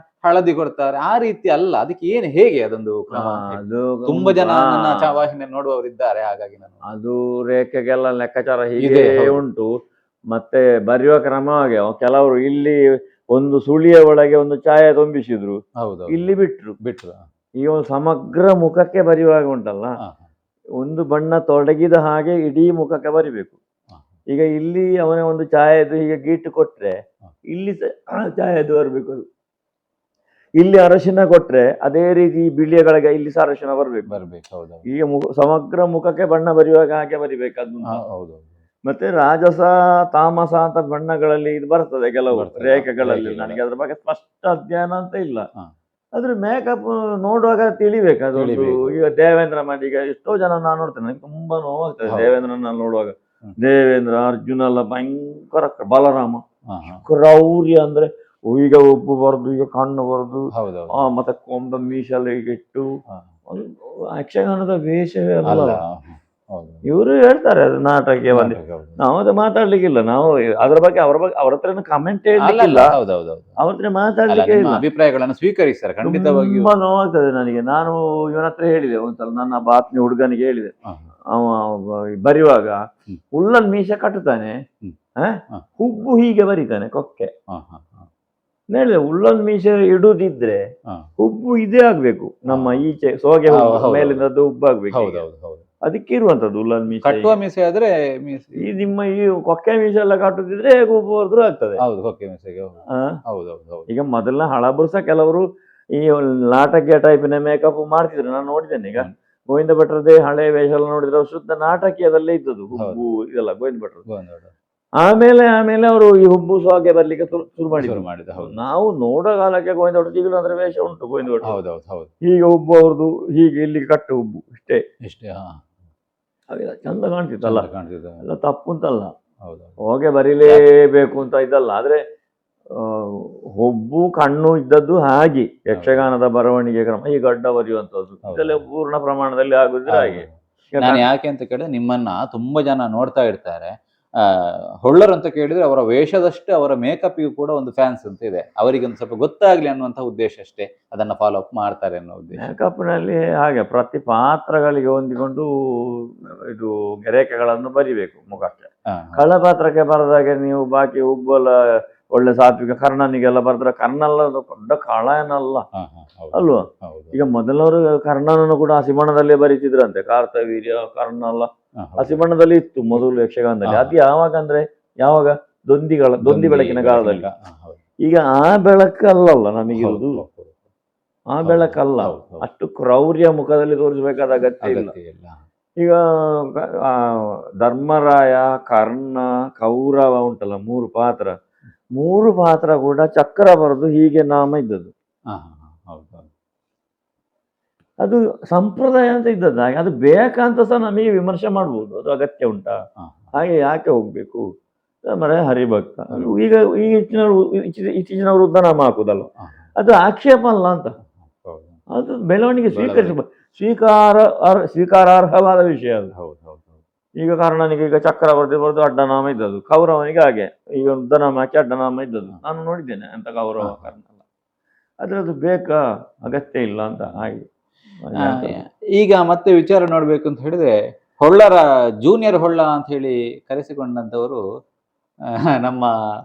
ಹಳದಿ ಕೊಡ್ತಾರೆ, ಆ ರೀತಿ ಅಲ್ಲ. ಅದಕ್ಕೆ ಏನು ಹೇಗೆ ಅದೊಂದು ಕ್ರಮ? ತುಂಬಾ ಜನ ನನ್ನ ವಾಹಿನಿ ನೋಡುವವರು ಇದ್ದಾರೆ, ಹಾಗಾಗಿ ನಾನು ಅದು ರೇಖೆಗೆಲ್ಲ ಲೆಕ್ಕಾಚಾರ ಹೀಗೆ ಉಂಟು. ಮತ್ತೆ ಬರೆಯುವ ಕ್ರಮ ಹಾಗೆ. ಕೆಲವರು ಇಲ್ಲಿ ಒಂದು ಸುಳಿಯ ಒಳಗೆ ಒಂದು ಛಾಯೆ ತುಂಬಿಸಿದ್ರು, ಹೌದು ಇಲ್ಲಿ ಬಿಟ್ರು. ಬಿಟ್ರು. ಈಗ ಒಂದು ಸಮಗ್ರ ಮುಖಕ್ಕೆ ಬರೆಯುವಾಗ ಉಂಟಲ್ಲ, ಒಂದು ಬಣ್ಣ ತೊಡಗಿದ ಹಾಗೆ ಇಡೀ ಮುಖಕ್ಕೆ ಬರಿಬೇಕು. ಈಗ ಇಲ್ಲಿ ಅವನ ಒಂದು ಛಾಯೆದು ಹೀಗೆ ಗೀಟು ಕೊಟ್ರೆ ಇಲ್ಲಿ ಛಾಯೆದು ಬರಬೇಕು. ಅದು ಇಲ್ಲಿ ಅರಶಿನ ಕೊಟ್ರೆ ಅದೇ ರೀತಿ ಬಿಳಿಯಗಳಿಗೆ ಇಲ್ಲಿ ಸಹ ಅರಶಿನ ಬರ್ಬೇಕು. ಈಗ ಸಮಗ್ರ ಮುಖಕ್ಕೆ ಬಣ್ಣ ಬರೆಯುವಾಗ ಹಾಗೆ ಬರಿಬೇಕು. ಹೌದು. ಮತ್ತೆ ರಾಜಸ ತಾಮಸ ಅಂತ ಬಣ್ಣಗಳಲ್ಲಿ ಇದು ಬರ್ತದೆ ಕೆಲವು ರೇಖೆಗಳಲ್ಲಿ. ನನಗೆ ಅದ್ರ ಬಗ್ಗೆ ಸ್ಪಷ್ಟ ಅಧ್ಯಯನ ಅಂತ ಇಲ್ಲ. ಆದ್ರೆ ಮೇಕಪ್ ನೋಡುವಾಗ ತಿಳಿಬೇಕು ಅದು. ಈಗ ದೇವೇಂದ್ರ ಮಾಡಿ, ಈಗ ಎಷ್ಟೋ ಜನ ನಾನು ನೋಡ್ತೇನೆ, ನನಗೆ ತುಂಬಾ ನೋವಾಗ್ತದೆ ದೇವೇಂದ್ರನ ನೋಡುವಾಗ. ದೇವೇಂದ್ರ, ಅರ್ಜುನ ಎಲ್ಲ ಭಯಂಕರ, ಬಲರಾಮ ಕ್ರೌರ್ಯ ಅಂದ್ರೆ ಈಗ ಉಬ್ಬು ಬರದು, ಈಗ ಕಣ್ಣು ಬರದು, ಮತ್ತೆ ಕೊಂಬ ಮೀಸೆಲ್ಲ ಈಗ ಇಟ್ಟು, ಯಕ್ಷಗಾನದ ವೇಷವೇ ಅಲ್ಲ. ಇವರು ಹೇಳ್ತಾರೆ ಅದು ನಾಟಕ ಬಂದಿ. ನಾವು ಅದು ಮಾತಾಡ್ಲಿಕ್ಕಿಲ್ಲ, ನಾವು ಅದ್ರ ಬಗ್ಗೆ ಅವ್ರ ಹತ್ರ ಕಮೆಂಟ್ ಹೇಳಲಿಕ್ಕಿಲ್ಲ, ಅವ್ರ ಹತ್ರ ಮಾತಾಡ್ಲಿಕ್ಕೆ ಇಲ್ಲ. ಅಭಿಪ್ರಾಯಗಳನ್ನು ಸ್ವೀಕರಿಸ್ತಾರೆ ಖಂಡಿತವಾಗಿ. ತುಂಬಾ ನೋವಾಗ್ತದೆ ನನಗೆ. ನಾನು ಇವನ ಹತ್ರ ಹೇಳಿದೆ ಒಂದ್ಸಲ, ನನ್ನ ಬಾತ್ಮಿ ಹುಡುಗನಿಗೆ ಹೇಳಿದೆ, ಅವ ಬರೆಯುವಾಗ ಉಲ್ಲನ್ ಮೀಸೆ ಕಟ್ಟುತ್ತಾನೆ, ಹುಬ್ಬು ಹೀಗೆ ಬರೀತಾನೆ ಕೊಕ್ಕೆ. ಹೇಳಿದೆ ಉಲ್ಲನ್ ಮೀಸೆ ಇಡುದಿದ್ರೆ ಹುಬ್ಬು ಇದೇ ಆಗ್ಬೇಕು, ನಮ್ಮ ಈಚೆ ಸೋಗೆ ಮೇಲಿನದ್ದು ಹುಬ್ಬಾಗ್ಬೇಕು. ಅದಕ್ಕೆ ಇರುವಂತದ್ದು ಉಲ್ಲನ್ ಮೀಸೆ. ಕಟ್ಟುವ ಮೀಸೆ ಆದ್ರೆ ಈ ನಿಮ್ಮ ಈ ಕೊಕ್ಕೆ ಮೀಸೆ ಎಲ್ಲ ಕಟ್ಟುದಿದ್ರೆ ಹುಬ್ಬು ಹೊರದ್ರು ಆಗ್ತದೆ. ಈಗ ಮೊದಲನ ಹಳಬರು ಸಹ ಕೆಲವರು ಈ ನಾಟಕೀಯ ಟೈಪಿನ ಮೇಕಪ್ ಮಾಡ್ತಿದ್ರು, ನಾನು ನೋಡಿದ್ದೇನೆ. ಈಗ ಗೋವಿಂದ ಭಟ್ರದೇ ಹಳೆ ವೇಷ ಎಲ್ಲ ನೋಡಿದ್ರೆ ಅವ್ರು ಶುದ್ಧ ನಾಟಕೀಯದಲ್ಲೇ ಇದ್ದದ್ದು ಹುಬ್ಬು ಇದೆಲ್ಲ ಗೋವಿಂದ ಭಟ್ರದ್ದು. ಆಮೇಲೆ ಅವರು ಈ ಹುಬ್ಬು ಸೋಗೆ ಬರ್ಲಿಕ್ಕೆ ಶುರು ಮಾಡಿದ್ರು. ನಾವು ನೋಡೋ ಕಾಲಕ್ಕೆ ಗೋವಿಂದ ಭಟ್ರು ಈಗಲೂ ಅಂದ್ರೆ ವೇಷ ಉಂಟು ಗೋವಿಂದ ಭಟ್ರು. ಹೀಗೆ ಹುಬ್ಬು ಅವ್ರದ್ದು ಹೀಗೆ ಇಲ್ಲಿ ಕಟ್ಟು ಹುಬ್ಬು ಇಷ್ಟೇ. ಚಂದ ಕಾಣ್ತಿತ್ತಲ್ಲ, ಎಲ್ಲ ತಪ್ಪು ಅಂತಲ್ಲ, ಹೋಗೆ ಬರೀಲೇಬೇಕು ಅಂತ ಇದಲ್ಲ. ಆದ್ರೆ ಹುಬ್ಬು ಕಣ್ಣು ಇದ್ದದ್ದು ಹಾಗೆ ಯಕ್ಷಗಾನದ ಬರವಣಿಗೆ ಕ್ರಮ, ಈ ಗಡ್ಡ ಬರೆಯುವಂಥದ್ದು ಇದೆಲ್ಲ ಪೂರ್ಣ ಪ್ರಮಾಣದಲ್ಲಿ ಆಗುದಿದ್ರೆ ಹಾಗೆ. ನಾನು ಯಾಕೆ ಅಂತ ಕೇಳಿದ್ರೆ, ನಿಮ್ಮನ್ನ ತುಂಬಾ ಜನ ನೋಡ್ತಾ ಇರ್ತಾರೆ. ಹೊಳ್ಳರು ಅಂತ ಕೇಳಿದ್ರೆ ಅವರ ವೇಷದಷ್ಟೇ ಅವರ ಮೇಕಪ್ಗೂ ಕೂಡ ಒಂದು ಫ್ಯಾನ್ಸ್ ಅಂತ ಇದೆ. ಅವರಿಗೆ ಒಂದು ಸ್ವಲ್ಪ ಗೊತ್ತಾಗ್ಲಿ ಅನ್ನುವಂಥ ಉದ್ದೇಶ ಅಷ್ಟೇ, ಅದನ್ನ ಫಾಲೋ ಅಪ್ ಮಾಡ್ತಾರೆ ಅನ್ನೋ ಉದ್ದೇಶ. ಮೇಕಪ್ನಲ್ಲಿ ಹಾಗೆ ಪ್ರತಿ ಪಾತ್ರಗಳಿಗೆ ಹೊಂದಿಕೊಂಡು ಇದು ರೇಖೆಗಳನ್ನು ಬರಿಬೇಕು ಮುಖಕ್ಕೆ. ಕಳ್ಳ ಪಾತ್ರಕ್ಕೆ ಬರದಾಗೆ ನೀವು ಬಾಕಿ ಹುಬ್ಬೆಲ್ಲ ಒಳ್ಳೆ ಸಾತ್ವಿಕ ಕರ್ಣನಿಗೆಲ್ಲ ಬರೆದ್ರೆ ಕರ್ಣಲ್ಲ ದೊಡ್ಡ ಕಾಳ ಏನಲ್ಲ ಅಲ್ವಾ. ಈಗ ಮೊದಲವರು ಕರ್ಣನನ್ನು ಕೂಡ ಹಸಿಬಣ್ಣದಲ್ಲೇ ಬರೀತಿದ್ರಂತೆ, ಕಾರ್ತವೀರ್ಯ ಕರ್ಣ ಎಲ್ಲ ಹಸಿಬಣ್ಣದಲ್ಲಿ ಇತ್ತು ಮೊದಲು ಯಕ್ಷಗಾನದಲ್ಲಿ. ಅದು ಯಾವಾಗ ಅಂದ್ರೆ ಯಾವಾಗ ದೊಂದಿ ಬೆಳಕಿನ ಕಾಲದಲ್ಲಿ. ಈಗ ಆ ಬೆಳಕಲ್ಲ ನಮಗಿರುವುದು, ಆ ಬೆಳಕಲ್ಲ. ಅಷ್ಟು ಕ್ರೌರ್ಯ ಮುಖದಲ್ಲಿ ತೋರಿಸಬೇಕಾದ ಅಗತ್ಯ ಇಲ್ಲ. ಈಗ ಧರ್ಮರಾಯ, ಕರ್ಣ, ಕೌರವ ಉಂಟಲ್ಲ, ಮೂರು ಪಾತ್ರ ಕೂಡ ಚಕ್ರ ಬರೆದು ಹೀಗೆ ನಾಮ ಇದ್ದದ್ದು. ಅದು ಸಂಪ್ರದಾಯ ಅಂತ ಇದ್ದದ್ದು. ಹಾಗೆ ಅದು ಬೇಕಂತ ಸಹ ನಮಗೆ ವಿಮರ್ಶೆ ಮಾಡ್ಬೋದು, ಅದು ಅಗತ್ಯ ಉಂಟಾ, ಹಾಗೆ ಯಾಕೆ ಹೋಗ್ಬೇಕು ಮರ ಹರಿಭಕ್ತ. ಈಗ ಇತ್ತೀಚಿನವರು ಉದ್ದನಾಮ ಹಾಕುದಲ್ಲ, ಅದು ಆಕ್ಷೇಪ ಅಲ್ಲ ಅಂತ, ಅದು ಬೆಳವಣಿಗೆ ಸ್ವೀಕಾರಾರ್ಹವಾದ ವಿಷಯ ಅದು. ಈಗ ಕರ್ಣನಿಗೆ ಈಗ ಚಕ್ರ ಬರೆದು ಅಡ್ಡನಾಮ ಇದ್ದದ್ದು, ಕೌರವನಿಗೆ ಹಾಗೆ ಈಗ ಉದ್ದನಾಮ ಹಾಕಿ ಅಡ್ಡನಾಮ ಇದ್ದದ್ದು ನಾನು ನೋಡಿದ್ದೇನೆ ಅಂತ. ಕೌರವ ಕರ್ಣ ಅದ್ರದ್ದು ಬೇಕಾ, ಅಗತ್ಯ ಇಲ್ಲ ಅಂತ. ಹಾಗೆ ಈಗ ಮತ್ತೆ ವಿಚಾರ ನೋಡ್ಬೇಕು ಅಂತ ಹೇಳಿದ್ರೆ, ಹೊಳ್ಳರ ಜೂನಿಯರ್ ಹೊಳ್ಳ ಅಂತ ಹೇಳಿ ಕರೆಸಿಕೊಂಡಂತವರು ನಮ್ಮ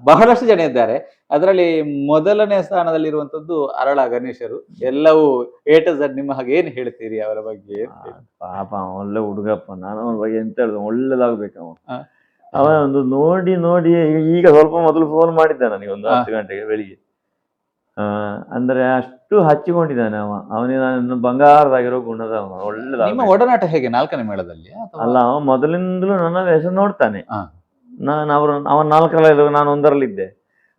ಬಹಳಷ್ಟು ಜನ ಇದ್ದಾರೆ. ಅದರಲ್ಲಿ ಮೊದಲನೇ ಸ್ಥಾನದಲ್ಲಿರುವಂತದ್ದು ಅರಳ ಗಣೇಶರು. ಎಲ್ಲವೂ A to Z. ನಿಮ್ಮ ಹಾಗೆ ಏನ್ ಹೇಳ್ತೀರಿ ಅವರ ಬಗ್ಗೆ? ಪಾಪ ಒಳ್ಳೆ ಹುಡುಗಪ್ಪ, ನಾನು ಅವನ ಬಗ್ಗೆ ಎಂತ ಹೇಳಿದ, ಒಳ್ಳೇದಾಗ್ಬೇಕು ಅವ ಒಂದು ನೋಡಿ ಈಗ ಸ್ವಲ್ಪ ಮೊದಲು ಫೋನ್ ಮಾಡಿದ್ದೆ ನನಗೆ ಒಂದು 10 ಗಂಟೆಗೆ ಬೆಳಿಗ್ಗೆ. ಅಂದ್ರೆ ಅಷ್ಟು ಹಚ್ಚಿಕೊಂಡಿದ್ದಾನೆ ಅವನಿಗೆ ನಾನು ಬಂಗಾರದಾಗಿರೋ ಗುಣದ ಒಳ್ಳೆದ. ನಿಮ್ಮ ಒಡನಾಟ ಹೇಗೆ 4ನೇ ಮೇಳದಲ್ಲಿ? ಅಲ್ಲ, ಅವ ಮೊದಲಿಂದಲೂ ನನ್ನ ವೇಷ ನೋಡ್ತಾನೆ. ಅವನ 4 ನಾನು 1ರಲ್ಲಿದ್ದೆ.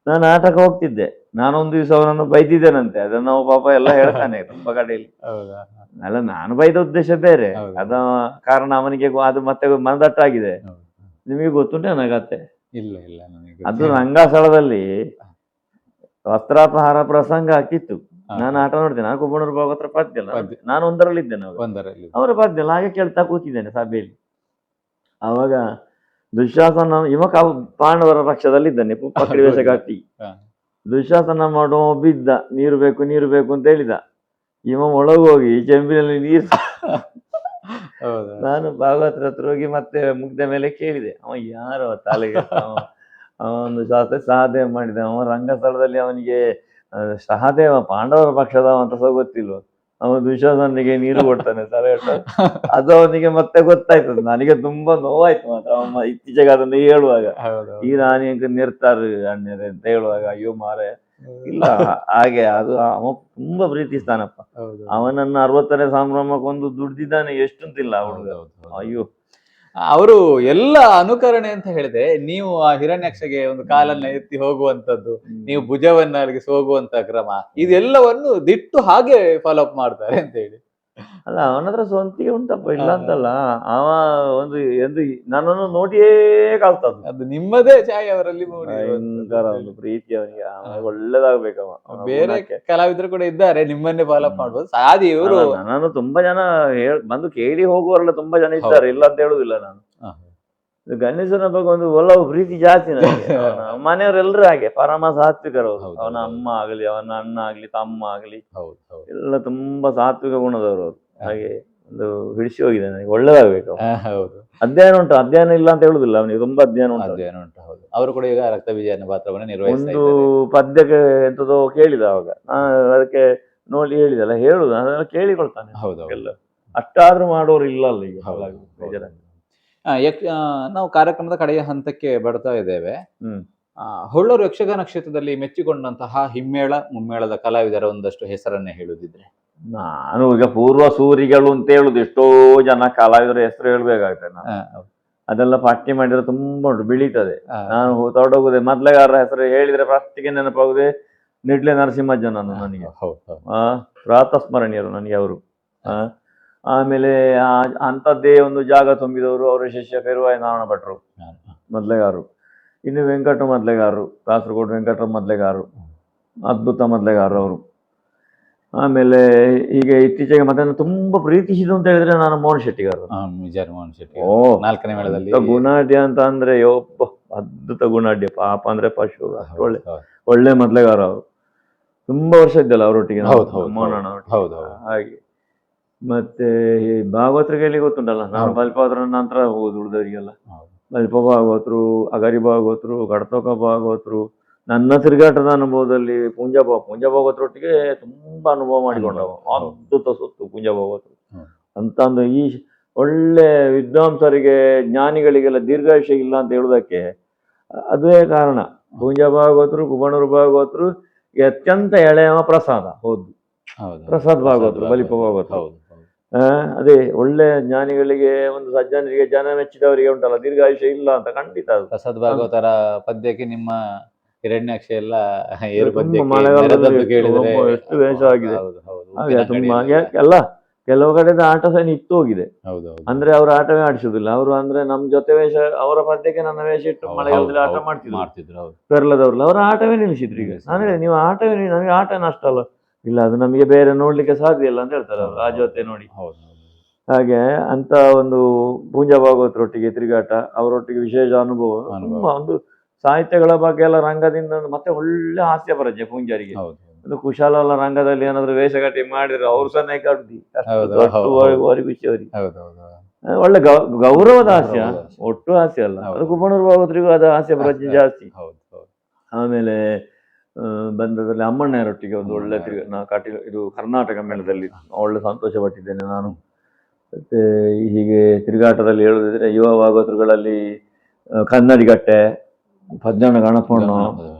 ನಾನು ನಾಟಕ ಹೋಗ್ತಿದ್ದೆ. ನಾನೊಂದು ದಿವಸ ಅವನನ್ನು ಬೈದಿದ್ದೇನಂತೆ, ಅದನ್ನ ಪಾಪ ಎಲ್ಲ ಹೇಳ್ತಾನೆ ತುಂಬ ಕಡೆಯಲ್ಲಿ. ಅಲ್ಲ, ನಾನು ಬೈದ ಉದ್ದೇಶ ಬೇರೆ, ಅದ ಕಾರಣ ಅವನಿಗೆ ಅದು ಮತ್ತೆ ಮನದಟ್ಟಾಗಿದೆ. ನಿಮಗೆ ಗೊತ್ತುಂಟೆ ನನಗತ್ತೆ? ಇಲ್ಲ, ಅದು ರಂಗಸ್ಥಳದಲ್ಲಿ ವಸ್ತ್ರಾಪಹಾರ ಪ್ರಸಂಗ ಹಾಕಿತ್ತು. ನಾನು ಆಟ ನೋಡ್ತೇನೆ. ನಾನು ಕುಬ್ಬಣ್ಣೂರು ಭಾಗವತರ ಪದ್ಯ ಅಲ್ಲ, ನಾನು 1ರಲ್ಲಿದ್ದೇನೆ, ಅವರ ಪದ್ಯ ಅಲ್ಲ. ಹಾಗೆ ಕೇಳ್ತಾ ಕೂತಿದ್ದೇನೆ ಸಭೆಯಲ್ಲಿ. ಅವಾಗ ದುಶ್ಯಾಸನ ಪಾಂಡವರ ಪಕ್ಷದಲ್ಲಿ ಇದ್ದಾನೆ, ಪಕ್ಕಡಿ ವೇಷ ಕಟ್ಟಿ. ದುಶ್ಯಾಸನ ಮಾಡುವ ಬಿದ್ದ, ನೀರು ಬೇಕು ಅಂತ ಹೇಳಿದ. ಇವ ಒಳಗೋಗಿ ಚೆಂಬಿನಲ್ಲಿ ನೀರು. ನಾನು ಭಾಗವತರ ಹತ್ರ ಹೋಗಿ ಮತ್ತೆ ಮುಗ್ದ ಮೇಲೆ ಕೇಳಿದೆ, ಅವ ಯಾರೋ ತಲೆಗೆ ಅವನು ಸಹದೇವ ಮಾಡಿದ. ಅವ ರಂಗಸ್ಥಳದಲ್ಲಿ ಅವನಿಗೆ ಸಹದೇವ ಪಾಂಡವರ ಪಕ್ಷದವ ಅಂತ ಸಹ ಗೊತ್ತಿಲ್ವ. ಅವನು ದುಶ್ಯಾಸನಿಗೆ ನೀರು ಕೊಡ್ತಾನೆ ತಲೆ ಅದು ಅವನಿಗೆ ಮತ್ತೆ ಗೊತ್ತಾಯ್ತದೆ. ನನಗೆ ತುಂಬಾ ನೋವಾಯ್ತು ಮಾತ್ರ ಅವ ಇತ್ತೀಚೆಗೆ ಅದನ್ನು ಹೇಳುವಾಗ, ಈ ರಾಣಿ ನಿರ್ತಾರೆ ಅಣ್ಣರೇ ಅಂತ ಹೇಳುವಾಗ, ಅಯ್ಯೋ ಮಾರೆ ಇಲ್ಲ ಹಾಗೆ ಅದು ಅವ ತುಂಬಾ ಪ್ರೀತಿಸ್ತಾನಪ್ಪ. ಅವನನ್ನ 60ನೇ ಸಂಭ್ರಮಕ್ಕೊಂದು ದುಡ್ದಿದ್ದಾನೆ ಎಷ್ಟಂತಿಲ್ಲ ಹುಡುಗ. ಅಯ್ಯೋ ಅವರು ಎಲ್ಲ ಅನುಕರಣೆ ಅಂತ ಹೇಳಿದೆ. ನೀವು ಆ ಹಿರಣ್ಯಾಕ್ಷಗೆ ಒಂದು ಕಾಲನ್ನ ಎತ್ತಿ ಹೋಗುವಂತದ್ದು, ನೀವು ಭುಜವನ್ನ ಅಲಗಿಸಿ ಹೋಗುವಂತ ಕ್ರಮ, ಇದೆಲ್ಲವನ್ನು ದಿಟ್ಟು ಹಾಗೆ ಫಾಲೋ ಅಪ್ ಮಾಡ್ತಾರೆ ಅಂತ ಹೇಳಿ. ಅಲ್ಲ ಅವನತ್ರ ಸ್ವಂತಿಗೆ ಉಂಟಪ್ಪ, ಇಲ್ಲ ಅಂತಲ್ಲ. ಅವ ಒಂದು ಎಂದು ನನ್ನನ್ನು ನೋಡಿಯೇ ಕಲ್ತದ್ದು. ಅದು ನಿಮ್ಮದೇ ಛಾಯೆ ಅವರಲ್ಲಿ ಭಯಂಕರ ಒಂದು ಪ್ರೀತಿ ಅವನಿಗೆ. ಒಳ್ಳೇದಾಗ್ಬೇಕವ. ಬೇರೆ ಕಲಾವಿದರು ಕೂಡ ಇದ್ದಾರೆ ನಿಮ್ಮನ್ನೇ ಫಾಲೋ ಅಪ್ ಮಾಡ್ಬೋದು. ಸಾದಿ ಇವರು ನಾನು ತುಂಬಾ ಜನ ಬಂದು ಕೇಳಿ ಹೋಗುವವರೆಲ್ಲ ತುಂಬಾ ಜನ ಇದ್ದಾರೆ, ಇಲ್ಲ ಅಂತ ಹೇಳುದಿಲ್ಲ ನಾನು. ಗಣೇಶನ ಬಗ್ಗೆ ಒಂದು ಒಲವು ಪ್ರೀತಿ ಜಾಸ್ತಿ ನನಗೆ. ಮನೆಯವರೆಲ್ಲರೂ ಹಾಗೆ ಪರಮ ಸಾತ್ವಿಕರು. ಅವನ ಅಮ್ಮ ಆಗಲಿ, ಅವನ ಅಣ್ಣ ಆಗ್ಲಿ, ತಮ್ಮ ಆಗ್ಲಿ, ಎಲ್ಲ ತುಂಬಾ ಸಾತ್ವಿಕ ಗುಣದವರು ಅವರು. ಹಾಗೆ ಒಂದು ಹಿಡಿಸಿ ಹೋಗಿದೆ ನನಗೆ. ಒಳ್ಳೇದಾಗ್ಬೇಕು. ಅಧ್ಯಯನ ಉಂಟು, ಅಧ್ಯಯನ ಇಲ್ಲ ಅಂತ ಹೇಳುದಿಲ್ಲ, ಅವನಿಗೆ ತುಂಬಾ ಅಧ್ಯಯನ ಉಂಟು. ಅವರು ಕೂಡ ಈಗ ರಕ್ತ ಬೀಜನ ಪಾತ್ರವನ್ನು ನಿರ್ವಹಿಸ್ತಾ ಒಂದು ಪದ್ಯಕ್ಕೆ ಎಂತದೋ ಕೇಳಿದ ಅವಾಗ, ಅದಕ್ಕೆ ನೋಡಿ ಹೇಳಿದಲ್ಲ, ಹೇಳುದು ಅದೆಲ್ಲ ಕೇಳಿಕೊಳ್ತಾನೆ. ಎಲ್ಲ ಅಷ್ಟಾದ್ರೂ ಮಾಡೋರು ಇಲ್ಲ ಅಲ್ಲ ಈಗ. ನಾವು ಕಾರ್ಯಕ್ರಮದ ಕಡೆಯ ಹಂತಕ್ಕೆ ಬರ್ತಾ ಇದ್ದೇವೆ. ಹೊಳ್ಳೂರು ಯಕ್ಷಗಾನ ಕ್ಷೇತ್ರದಲ್ಲಿ ಮೆಚ್ಚಿಕೊಂಡಂತಹ ಹಿಮ್ಮೇಳ ಮುಮ್ಮೇಳದ ಕಲಾವಿದರ ಒಂದಷ್ಟು ಹೆಸರನ್ನೇ ಹೇಳುದಿದ್ರೆ? ನಾನು ಈಗ ಪೂರ್ವ ಸೂರಿಗಳು ಅಂತ ಹೇಳುದು, ಎಷ್ಟೋ ಜನ ಕಲಾವಿದರ ಹೆಸರು ಹೇಳ್ಬೇಕಾಗ್ತದೆ. ಅದೆಲ್ಲ ಪಟ್ಟಿ ಮಾಡಿದ್ರೆ ತುಂಬಾ ಉಂಟು, ಬೆಳೀತದೆ. ನಾನು ತೊಡಗುದೆ ಮೊದ್ಲೆಗಾರರ ಹೆಸರು ಹೇಳಿದ್ರೆ ಫಸ್ಟಿಗೆ ನೆನಪಾಗುದೆ ನಿಡ್ಲೆ ನರಸಿಂಹಜ್ಜನನ್ನು ನನಗೆ. ಪ್ರಾತಸ್ಮರಣೀಯರು ನನಗೆ ಅವರು. ಆಮೇಲೆ ಅಂಥದ್ದೇ ಒಂದು ಜಾಗ ತುಂಬಿದವರು ಅವರ ಶಿಷ್ಯ ಪೆರುವಾಯ ನಾರಾಯಣ ಭಟ್ರು ಮೊದ್ಲೆಗಾರರು. ಇನ್ನು ವೆಂಕಟ ಮೊದ್ಲೆಗಾರರು, ಕಾಸರಗೋಡು ವೆಂಕಟ ಮೊದ್ಲೆಗಾರರು, ಅದ್ಭುತ ಮೊದ್ಲೆಗಾರರು ಅವರು. ಆಮೇಲೆ ಈಗ ಇತ್ತೀಚೆಗೆ ಮತ್ತೆ ತುಂಬಾ ಪ್ರೀತಿಸಿದ್ದು ಅಂತ ಹೇಳಿದ್ರೆ ನಾನು ಮೋಹನ್ ಶೆಟ್ಟಿಗಾರರು. ಓ, 4ನೇ ಮೇಳದಲ್ಲಿ ಗುಣಾಢ್ಯ ಅಂತ ಅಂದ್ರೆ ಒಬ್ಬ ಅದ್ಭುತ ಗುಣಾಢ್ಯ. ಪಾಪ ಅಂದ್ರೆ ಪಶು. ಒಳ್ಳೆ ಮೊದ್ಲೆಗಾರ ಅವರು. ತುಂಬಾ ವರ್ಷ ಇದ್ದಲ್ಲ ಅವರೊಟ್ಟಿಗೆ ಮೋಹನಣ್ಣ ಒಟ್ಟಿಗೆ. ಹಾಗೆ ಮತ್ತೆ ಭಾಗವತರಿಗೆ ಗೊತ್ತುಂಟಲ್ಲ, ನಾನು ಬಲ್ಪಾದ್ರ ನಂತರ ಹೋಗುದು ಉಳಿದವರಿಗೆಲ್ಲ. ಬಲ್ಪ ಭಾಗವತರು, ಅಗರಿ ಭಾಗವತರು, ಗಡತೋಕ ಭಾಗವತರು. ನನ್ನ ತಿರುಗಾಟದ ಅನುಭವದಲ್ಲಿ ಪೂಂಜ ಭಾಗವತರೊಟ್ಟಿಗೆ ತುಂಬಾ ಅನುಭವ ಮಾಡಿಕೊಂಡವ. ಅದ್ಭುತ ಸೊತ್ತು ಪೂಂಜ ಭಾಗವತರು ಅಂತ ಒಂದು. ಈ ಒಳ್ಳೆ ವಿದ್ವಾಂಸರಿಗೆ, ಜ್ಞಾನಿಗಳಿಗೆಲ್ಲ ದೀರ್ಘಾಯುಷ್ಯ ಇಲ್ಲ ಅಂತ ಹೇಳುವುದಕ್ಕೆ ಅದೇ ಕಾರಣ. ಪೂಂಜ ಭಾಗವತರು, ಕುಬಣೂರು ಭಾಗವತರು, ಅತ್ಯಂತ ಎಳೆಯವ ಪ್ರಸಾದ. ಹೌದು, ಪ್ರಸಾದ್ ಭಾಗವತರು, ಬಲಿಪ ಭಾಗವತರು. ಅದೇ ಒಳ್ಳೆ ಜ್ಞಾನಿಗಳಿಗೆ, ಒಂದು ಸಜ್ಜನರಿಗೆ, ಜನ ಮೆಚ್ಚಿದವರಿಗೆ ಉಂಟಲ್ಲ ದೀರ್ಘಾಯುಷ್ಯ ಇಲ್ಲ ಅಂತ ಖಂಡಿತ. ಅದು ಪ್ರಸಾದ್ ಭಾಗವತರ ಪದ್ಯಕ್ಕೆ ನಿಮ್ಮ ಹಿರಣ್ಯಾಕ್ಷ ಎಲ್ಲ ಎಷ್ಟು ವೇಷ ಆಗಿದೆ. ಹಾಗೆ ತುಂಬಾ ಎಲ್ಲ ಕೆಲವು ಕಡೆದ ಆಟ ಸಹ ನಿತ್ತು ಹೋಗಿದೆ. ಅಂದ್ರೆ ಅವ್ರು ಆಟವೇ ಆಡಿಸುದಿಲ್ಲ. ಅವರು ಅಂದ್ರೆ ನಮ್ ಜೊತೆ ವೇಷ, ಅವರ ಪದ್ಯಕ್ಕೆ ನನ್ನ ವೇಷ ಇಟ್ಟು ಮಳೆಗಾಲದಲ್ಲಿ ಆಟ ಮಾಡ್ತಿದ್ರು ಪೆರ್ಲದವ್ರಲ್ಲ. ಅವರ ಆಟವೇ ನಿಲ್ಲಿಸಿದ್ರು. ಈಗ ನಾನು ಹೇಳಿ, ನೀವು ಆಟವೇ, ನಮಗೆ ಆಟ ನಷ್ಟ ಅಲ್ಲ. ಇಲ್ಲ, ಅದು ನಮಗೆ ಬೇರೆ ನೋಡ್ಲಿಕ್ಕೆ ಸಾಧ್ಯ ಇಲ್ಲ ಅಂತ ಹೇಳ್ತಾರೆ ಅವರು, ಆ ಜೊತೆ ನೋಡಿ. ಹಾಗೆ ಅಂತ ಒಂದು ಪೂಂಜ ಭಾಗವತರೊಟ್ಟಿಗೆ ತಿರುಗಾಟ, ಅವರೊಟ್ಟಿಗೆ ವಿಶೇಷ ಅನುಭವ. ತುಂಬಾ ಒಂದು ಸಾಹಿತ್ಯಗಳ ಬಗ್ಗೆ ಎಲ್ಲ ರಂಗದಿಂದ ಮತ್ತೆ ಒಳ್ಳೆ ಹಾಸ್ಯ ಪ್ರಜ್ಞೆ ಪೂಂಜಾರಿಗೆ. ಒಂದು ಕುಶಾಲ ರಂಗದಲ್ಲಿ ಏನಾದ್ರು ವೇಷಗಟ್ಟಿ ಮಾಡಿದ್ರೆ ಅವ್ರು ಸಹ ನೈಕಾಡ್ತಿ. ಒಳ್ಳೆ ಗೌರವದ ಹಾಸ್ಯ, ಒಟ್ಟು ಹಾಸ್ಯ ಅಲ್ಲ. ಅದು ಕುಬಣೂರು ಭಾಗವತರಿಗೂ ಅದ ಹಾಸ್ಯ ಪ್ರಜ್ಞೆ ಜಾಸ್ತಿ. ಆಮೇಲೆ ಬಂದದಲ್ಲಿ ಅಮ್ಮಣ್ಣರೊಟ್ಟಿಗೆ ಒಂದು ಒಳ್ಳೆ ಇದು ಕರ್ನಾಟಕ ಮೇಳದಲ್ಲಿ ಒಳ್ಳೆ ಸಂತೋಷ ಪಟ್ಟಿದ್ದೇನೆ ನಾನು. ಮತ್ತೆ ಹೀಗೆ ತಿರುಗಾಟದಲ್ಲಿ ಹೇಳುದಿದ್ರೆ ಯುವ ಭಾಗವತರುಗಳಲ್ಲಿ ಕನ್ನಡಿಗಟ್ಟೆ, ಪದ್ಮಣ್ಣ ಗಣಪಣ್ಣ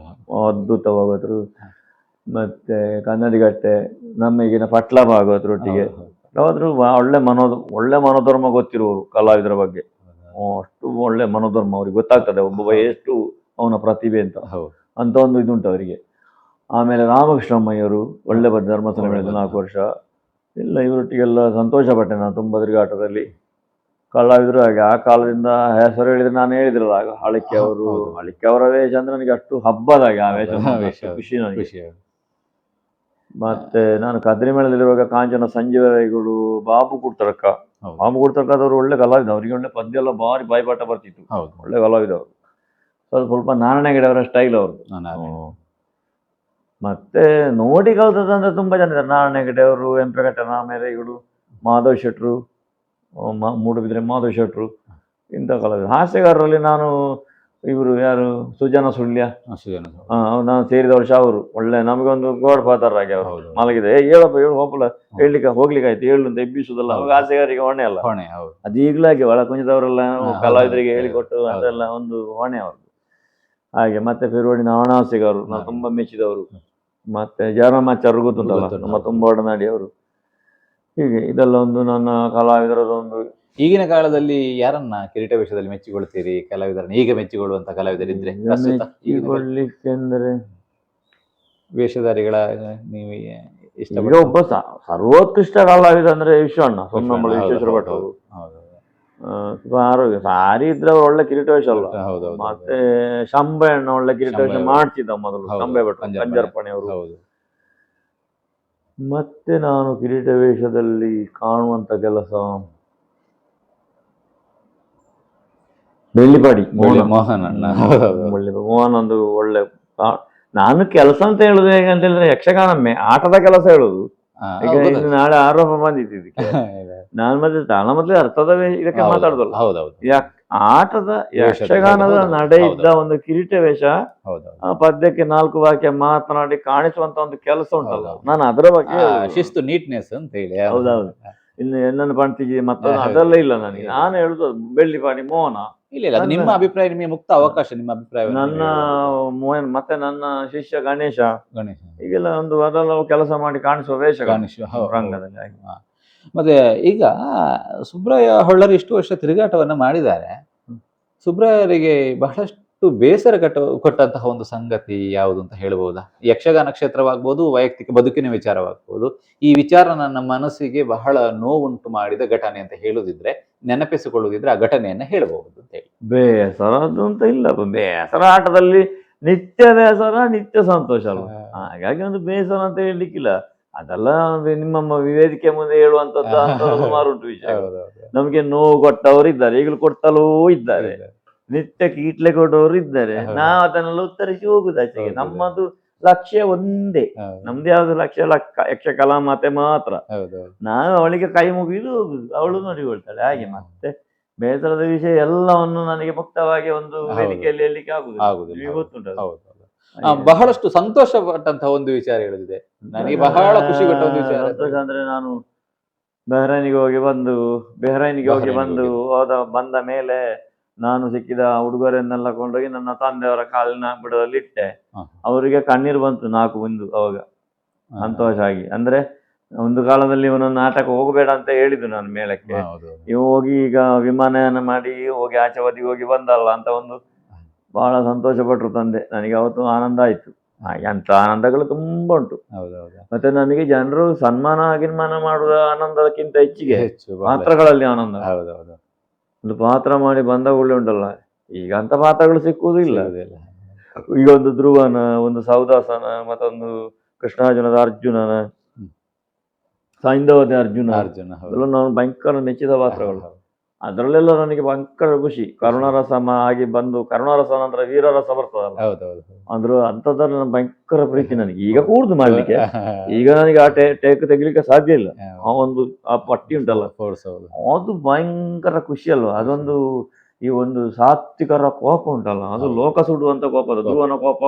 ಅದ್ಭುತ ಭಾಗವತರು. ಮತ್ತೆ ಕನ್ನಡಿಗಟ್ಟೆ, ನಮ್ಮ ಈಗಿನ ಪಟ್ಲ ಭಾಗವತರೊಟ್ಟಿಗೆ ಯಾವಾದ್ರು ಒಳ್ಳೆ ಮನೋಧರ್ಮ ಗೊತ್ತಿರುವವರು ಕಲಾವಿದರ ಬಗ್ಗೆ. ಅಷ್ಟು ಒಳ್ಳೆ ಮನೋಧರ್ಮ ಅವ್ರಿಗೆ ಗೊತ್ತಾಗ್ತದೆ, ಒಬ್ಬ ಎಷ್ಟು ಅವನ ಪ್ರತಿಭೆ ಅಂತ ಒಂದು ಇದುಂಟು ಅವರಿಗೆ. ಆಮೇಲೆ ರಾಮಕೃಷ್ಣಮ್ಮಯ್ಯವರು ಒಳ್ಳೆ ಧರ್ಮಸ್ಥಳ ಮೇಳದ 4 ವರ್ಷ ಎಲ್ಲ ಇವರೊಟ್ಟಿಗೆಲ್ಲ ಸಂತೋಷ ಪಟ್ಟೆ ನಾನು ತುಂಬ ತಿರುಗಾಟದಲ್ಲಿ. ಕಲಾವಿದರು ಹಾಗೆ ಆ ಕಾಲದಿಂದ ಹೆಸರು ಹೇಳಿದ್ರೆ ನಾನು ಹೇಳಿದ್ರಲ್ಲ ಆಗ ಹಳಿಕೆ ಅವರ ವೇಷ ಅಂದ್ರೆ ನನಗೆ ಅಷ್ಟು ಹಬ್ಬದಾಗೆ ಆ ವೇಷ ಖುಷಿ ನನಗೆ. ಮತ್ತೆ ನಾನು ಕದ್ರಿ ಮೇಳದಲ್ಲಿರುವಾಗ ಕಾಂಚನ ಸಂಜೀವರಾಯಿಗಳು, ಬಾಬು ಕುಡ್ತರ್ಕದವರು ಒಳ್ಳೆ ಕಲಾವಿದ. ಅವರಿಗೆ ಒಳ್ಳೆ ಪದ್ಯ ಎಲ್ಲ ಭಾರಿ ಬಾಯ್ಪಾಠ ಬರ್ತಿತ್ತು. ಒಳ್ಳೆ ಕಲಾವಿದವರು. ಸ್ವಲ್ಪ ನಾರಾಯಣ ಹೆಗಡೆ ಅವರ ಸ್ಟೈಲ್ ಅವ್ರದ್ದು. ಮತ್ತೆ ನೋಡಿ ಕಲ್ತದಂದ್ರೆ ತುಂಬಾ ಜನ ಇದ್ದಾರೆ. ನಾರಾಯಣ ಹೆಗಡೆ ಅವರು, ಎಂಪ್ರಕಟ್ಟ ರಾಮೇರೈಗಳು, ಮಾಧವ್ ಶೆಟ್ರು, ಮೂಡುಬಿದ್ರೆ ಮಾಧವ್ ಶೆಟ್ರು, ಇಂಥ ಕಲಾವಿದರು. ಹಾಸ್ಯಗಾರರಲ್ಲಿ ನಾನು ಇವರು ಯಾರು ಸುಜನ ಸುಳ್ಯ, ಅಷ್ಟೇನು. ನಾನು ಸೇರಿದ ವರ್ಷ ಅವರು ಒಳ್ಳೆ ನಮಗೊಂದು ಗೋಡ್ ಫಾದರ್ ಆಗಿ ಅವರು ಹೌದು. ಮಲಗಿದೆ. ಹೇಳಪ್ಪ ಹೇಳು ಹೋಗಲ್ಲ, ಹೋಗ್ಲಿಕ್ಕೆ ಆಯ್ತು ಹೇಳು ಅಂತ ಎಬ್ಬಿಸುದಲ್ಲ. ಅವಾಗ ಆಸೆಗಾರಿಗೆ ಹೊಣೆ ಅಲ್ಲ, ಹೊಣೆ. ಹೌದು. ಅದು ಈಗಲಾಗಿ ಒಳ ಕುಂಜದವರೆಲ್ಲ ಕಲಾವಿದರಿಗೆ ಹೌದು. ಹೇಳಿಕೊಟ್ಟು ಹೌದು. ಅದೆಲ್ಲ ಒಂದು ಹೊಣೆ ಅವ್ರದ್ದು. ಹಾಗೆ ಮತ್ತೆ ಫಿರೋಡಿನ ಅವಣಾಸಿಗ ಅವರು ನಾವು ತುಂಬಾ ಮೆಚ್ಚಿದವರು. ಮತ್ತೆ ಜಾರಮಾಚಾರ್ರು ಗೊತ್ತುಂಟಲ್ಲ, ಗೊತ್ತುಂಟು. ನಮ್ಮ ತುಂಬಾ ಒಡನಾಡಿ ಅವರು. ಹೀಗೆ ಇದೆಲ್ಲ ಒಂದು ನನ್ನ ಕಲಾವಿದರದೊಂದು. ಈಗಿನ ಕಾಲದಲ್ಲಿ ಯಾರನ್ನ ಕಿರೀಟ ವೇಷದಲ್ಲಿ ಮೆಚ್ಚಿಕೊಳ್ತೀರಿ ಕಲಾವಿದರನ್ನ? ಈಗ ಮೆಚ್ಚಿಕೊಳ್ಳುವಂತ ಕಲಾವಿದರಿದ್ರೆ ಪ್ರಸ್ತುತ ಮೆಚ್ಚಿಕೊಳ್ಳಿಕ್ಕೆ ಅಂದ್ರೆ ವೇಷಧಾರಿಗಳ ನೀವು ಈಗ ಇಷ್ಟ ಒಬ್ಬ ಸರ್ವೋತ್ಕೃಷ್ಟ ಕಲಾವಿದ ಅಂದ್ರೆ ವಿಶ್ವಣ್ಣ, ಸೊನ್ನಂಬಳ ವಿಶ್ವೇಶ್ವರ ಭಟ್ ಅವರು. ಆರೋಗ್ಯ ಸಾರಿ ಇದ್ರೆ ಅವ್ರು ಒಳ್ಳೆ ಕಿರೀಟ ವೇಷ ಅಲ್ಲ. ಮತ್ತೆ ಶಂಬೆಣ್ಣ ಒಳ್ಳೆ ಕಿರೀಟ ವೇಷ ಮಾಡ್ತಿದ್ದ ಮೊದಲು, ಶಂಬೆ ಭಟ್ ಪಂಜರ್ಪಣೆ ಅವರು. ಮತ್ತೆ ನಾನು ಕಿರೀಟ ವೇಷದಲ್ಲಿ ಕಾಣುವಂತ ಕೆಲಸ ಬೆಳ್ಳಿಪಾಡಿ ಮೋಹನ್ ಅಣ್ಣ. ಮೋಹನ್ ಒಂದು ಒಳ್ಳೆ. ನಾನು ಕೆಲಸ ಅಂತ ಹೇಳುದು ಹೇಗಂತ ಹೇಳಿದ್ರೆ ಯಕ್ಷಗಾನ ಆಟದ ಕೆಲಸ ಹೇಳುದು. ಈಗ ಇನ್ನು ನಾಳೆ ಆರೋಪ ಬಂದಿತ್ತು ಇದಕ್ಕೆ. ನಾನು ಮೊದಲೇ ಅರ್ಥದ ಇದಕ್ಕೆ ಮಾತಾಡುದಲ್ಲ, ಆಟದ ಯಕ್ಷಗಾನದ ನಡೆ ಇದ್ದ ಒಂದು ಕಿರೀಟ ವೇಷ, ಪದ್ಯಕ್ಕೆ 4 ವಾಕ್ಯ ಮಾತನಾಡಿ ಕಾಣಿಸುವಂತ ಒಂದು ಕೆಲಸ ಉಂಟಲ್ಲ, ನಾನು ಅದರ ಬಗ್ಗೆ ಶಿಸ್ತು, ನೀಟ್ನೆಸ್ ಅಂತ ಹೇಳಿ. ಹೌದೌದು. ಇನ್ನು ನನ್ನ ಪಂಟಿಜಿ ಮತ್ತೊಂದು ಅದೆಲ್ಲ ಇಲ್ಲ ನನಗೆ. ನಾನು ಹೇಳುದು ಬೆಳ್ಳಿಪಾಡಿ ಮೋಹನ. ಇಲ್ಲ, ನಿಮ್ಮ ಅಭಿಪ್ರಾಯ, ನಿಮಗೆ ಮುಕ್ತ ಅವಕಾಶ, ನಿಮ್ಮ ಅಭಿಪ್ರಾಯ. ನನ್ನ ಮೋಹನ್ ಮತ್ತೆ ನನ್ನ ಶಿಷ್ಯ ಗಣೇಶ ಈಗೆಲ್ಲ ಒಂದು ಅದೆಲ್ಲ ಕೆಲಸ ಮಾಡಿ ಕಾಣಿಸುವ ವೇಷ ರಂಗದಲ್ಲಿ. ಮತ್ತೆ ಈಗ ಸುಬ್ರಾಯ ಹೊಳ್ಳರು ಇಷ್ಟು ವರ್ಷ ತಿರುಗಾಟವನ್ನ ಮಾಡಿದ್ದಾರೆ. ಸುಬ್ರಾಯರಿಗೆ ಬಹಳಷ್ಟು ಬೇಸರ ಕೊಟ್ಟಂತಹ ಒಂದು ಸಂಗತಿ ಯಾವುದು ಅಂತ ಹೇಳ್ಬಹುದಾ? ಯಕ್ಷಗಾನ ಕ್ಷೇತ್ರವಾಗ್ಬೋದು, ವೈಯಕ್ತಿಕ ಬದುಕಿನ ವಿಚಾರವಾಗ್ಬೋದು, ಈ ವಿಚಾರ ನನ್ನ ಮನಸ್ಸಿಗೆ ಬಹಳ ನೋವುಂಟು ಮಾಡಿದ ಘಟನೆ ಅಂತ ಹೇಳುದಿದ್ರೆ, ನೆನಪಿಸಿಕೊಳ್ಳುದಿದ್ರೆ ಆ ಘಟನೆಯನ್ನ ಹೇಳಬಹುದು ಅಂತ ಹೇಳಿ. ಬೇಸರ ಅದು ಅಂತ ಇಲ್ಲ. ಬೇಸರ ಆಟದಲ್ಲಿ ನಿತ್ಯ ಬೇಸರ, ನಿತ್ಯ ಸಂತೋಷ ಅಲ್ವ. ಹಾಗಾಗಿ ಒಂದು ಬೇಸರ ಅಂತ ಹೇಳಲಿಕ್ಕಿಲ್ಲ. ಅದೆಲ್ಲ ನಿಮ್ಮ ವೇದಿಕೆ ಮುಂದೆ ಹೇಳುವಂತದ್ದು ಸುಮಾರು ಉಂಟು ವಿಷಯ. ನಮ್ಗೆ ನೋವು ಕೊಟ್ಟವರು ಇದ್ದಾರೆ, ಈಗಲೂ ಕೊಡ್ತಲೂ ಇದ್ದಾರೆ, ನಿತ್ಯ ಕೀಟ್ಲೆ ಕೊಡೋರು ಇದ್ದಾರೆ. ನಾವು ಅದನ್ನೆಲ್ಲ ಉತ್ತರಿಸಿ ಹೋಗುದು ಆಚೆಗೆ. ನಮ್ಮದು ಲಕ್ಷ್ಯ ಒಂದೇ, ನಮ್ದು ಯಾವ್ದು ಲಕ್ಷ್ಯ ಯಕ್ಷಕಲಾ ಮಾತೆ ಮಾತ್ರ. ನಾವು ಅವಳಿಗೆ ಕೈ ಮುಗಿದು ಹೋಗುದು, ಅವಳು ನೋಡಿಕೊಳ್ತಾಳೆ. ಹಾಗೆ ಮತ್ತೆ ಬೇಸರದ ವಿಷಯ ಎಲ್ಲವನ್ನು ನನಗೆ ಮುಕ್ತವಾಗಿ ಒಂದು ವೇದಿಕೆಯಲ್ಲಿ ಹೇಳಲಿಕ್ಕೆ ಆಗುದು, ಗೊತ್ತುಂಟು. ಬಹಳಷ್ಟು ಸಂತೋಷ ಪಟ್ಟಂತಹ ಒಂದು ವಿಚಾರ ಹೇಳುದಿದೆ, ನನಗೆ ಬಹಳ ಖುಷಿ ಕೊಟ್ಟ ಒಂದು ವಿಚಾರ. ಸಂತೋಷ ಅಂದ್ರೆ ನಾನು ಬೆಹ್ರೈನಿಗೆ ಹೋಗಿ ಬಂದ ಮೇಲೆ ನಾನು ಸಿಕ್ಕಿದ ಉಡುಗೊರೆಯನ್ನೆಲ್ಲ ಕೊಂಡೋಗಿ ನನ್ನ ತಂದೆಯವರ ಕಾಲಿನ ಬುಡದಲ್ಲಿ ಇಟ್ಟೆ. ಅವರಿಗೆ ಕಣ್ಣೀರು ಬಂತು 4 ಬಿಂದು ಅವಾಗ, ಸಂತೋಷ ಆಗಿ. ಅಂದ್ರೆ ಒಂದು ಕಾಲದಲ್ಲಿ ಇವನನ್ನು ನಾಟಕ ಹೋಗಬೇಡ ಅಂತ ಹೇಳಿದ್ದು ನಾನು ಮೇಳಕ್ಕೆ. ಇವು ಹೋಗಿ ಈಗ ವಿಮಾನಯಾನ ಮಾಡಿ ಹೋಗಿ ಆಚೆ ಬದಿಗೆ ಹೋಗಿ ಬಂದಲ್ಲ ಅಂತ ಒಂದು ಬಹಳ ಸಂತೋಷ ಪಟ್ರು ತಂದೆ. ನನಗೆ ಅವತ್ತು ಆನಂದ ಆಯ್ತು. ಹಾಗೆ ಅಂತ ಆನಂದಗಳು ತುಂಬಾ ಉಂಟು. ಮತ್ತೆ ನನಗೆ ಜನರು ಗಿನ್ಮಾನ ಮಾಡುವ ಆನಂದಕ್ಕಿಂತ ಹೆಚ್ಚಿಗೆ ಪಾತ್ರಗಳಲ್ಲಿ ಆನಂದ. ಒಂದು ಪಾತ್ರ ಮಾಡಿ ಬಂದ ಒಳ್ಳೆ ಉಂಟಲ್ಲ, ಈಗ ಅಂತ ಪಾತ್ರಗಳು ಸಿಕ್ಕುವುದೂ ಇಲ್ಲ. ಈಗ ಒಂದು ಧ್ರುವನ, ಒಂದು ಸೌದಾಸನ, ಮತ್ತೊಂದು ಕೃಷ್ಣಾರ್ಜುನದ ಅರ್ಜುನನ, ಸೈಂಧವದ ಅರ್ಜುನ, ಅದೆಲ್ಲ ನಾನು ಭಯಂಕರ ನೆಚ್ಚಿದ ಪಾತ್ರಗಳು. ಅದರಲ್ಲೆಲ್ಲ ನನಗೆ ಭಯಂಕರ ಖುಷಿ. ಕರುಣರಸ ಆಗಿ ಬಂದು, ಕರುಣರಸ ನಂತರ ವೀರರಸ ಬರ್ತದಲ್ಲ, ಅಂದ್ರು ಅಂಥದ್ರಲ್ಲಿ ನನ್ನ ಭಯಂಕರ ಪ್ರೀತಿ ನನಗೆ. ಈಗ ಕೂಡುದು ಮಾಡ್ಲಿಕ್ಕೆ, ಈಗ ನನಗೆ ಆ ಟೇಕ್ ತೆಗಿಲಿಕ್ಕೆ ಸಾಧ್ಯ ಇಲ್ಲ. ಆ ಪಟ್ಟಿ ಉಂಟಲ್ಲ, ಅದು ಭಯಂಕರ ಖುಷಿ ಅಲ್ವಾ. ಅದೊಂದು ಈ ಒಂದು ಸಾತ್ವಿಕರ ಕೋಪ ಉಂಟಲ್ಲ, ಅದು ಲೋಕ ಸುಡುವಂತ ಕೋಪ, ಅದು ಧ್ರುವನ ಕೋಪ.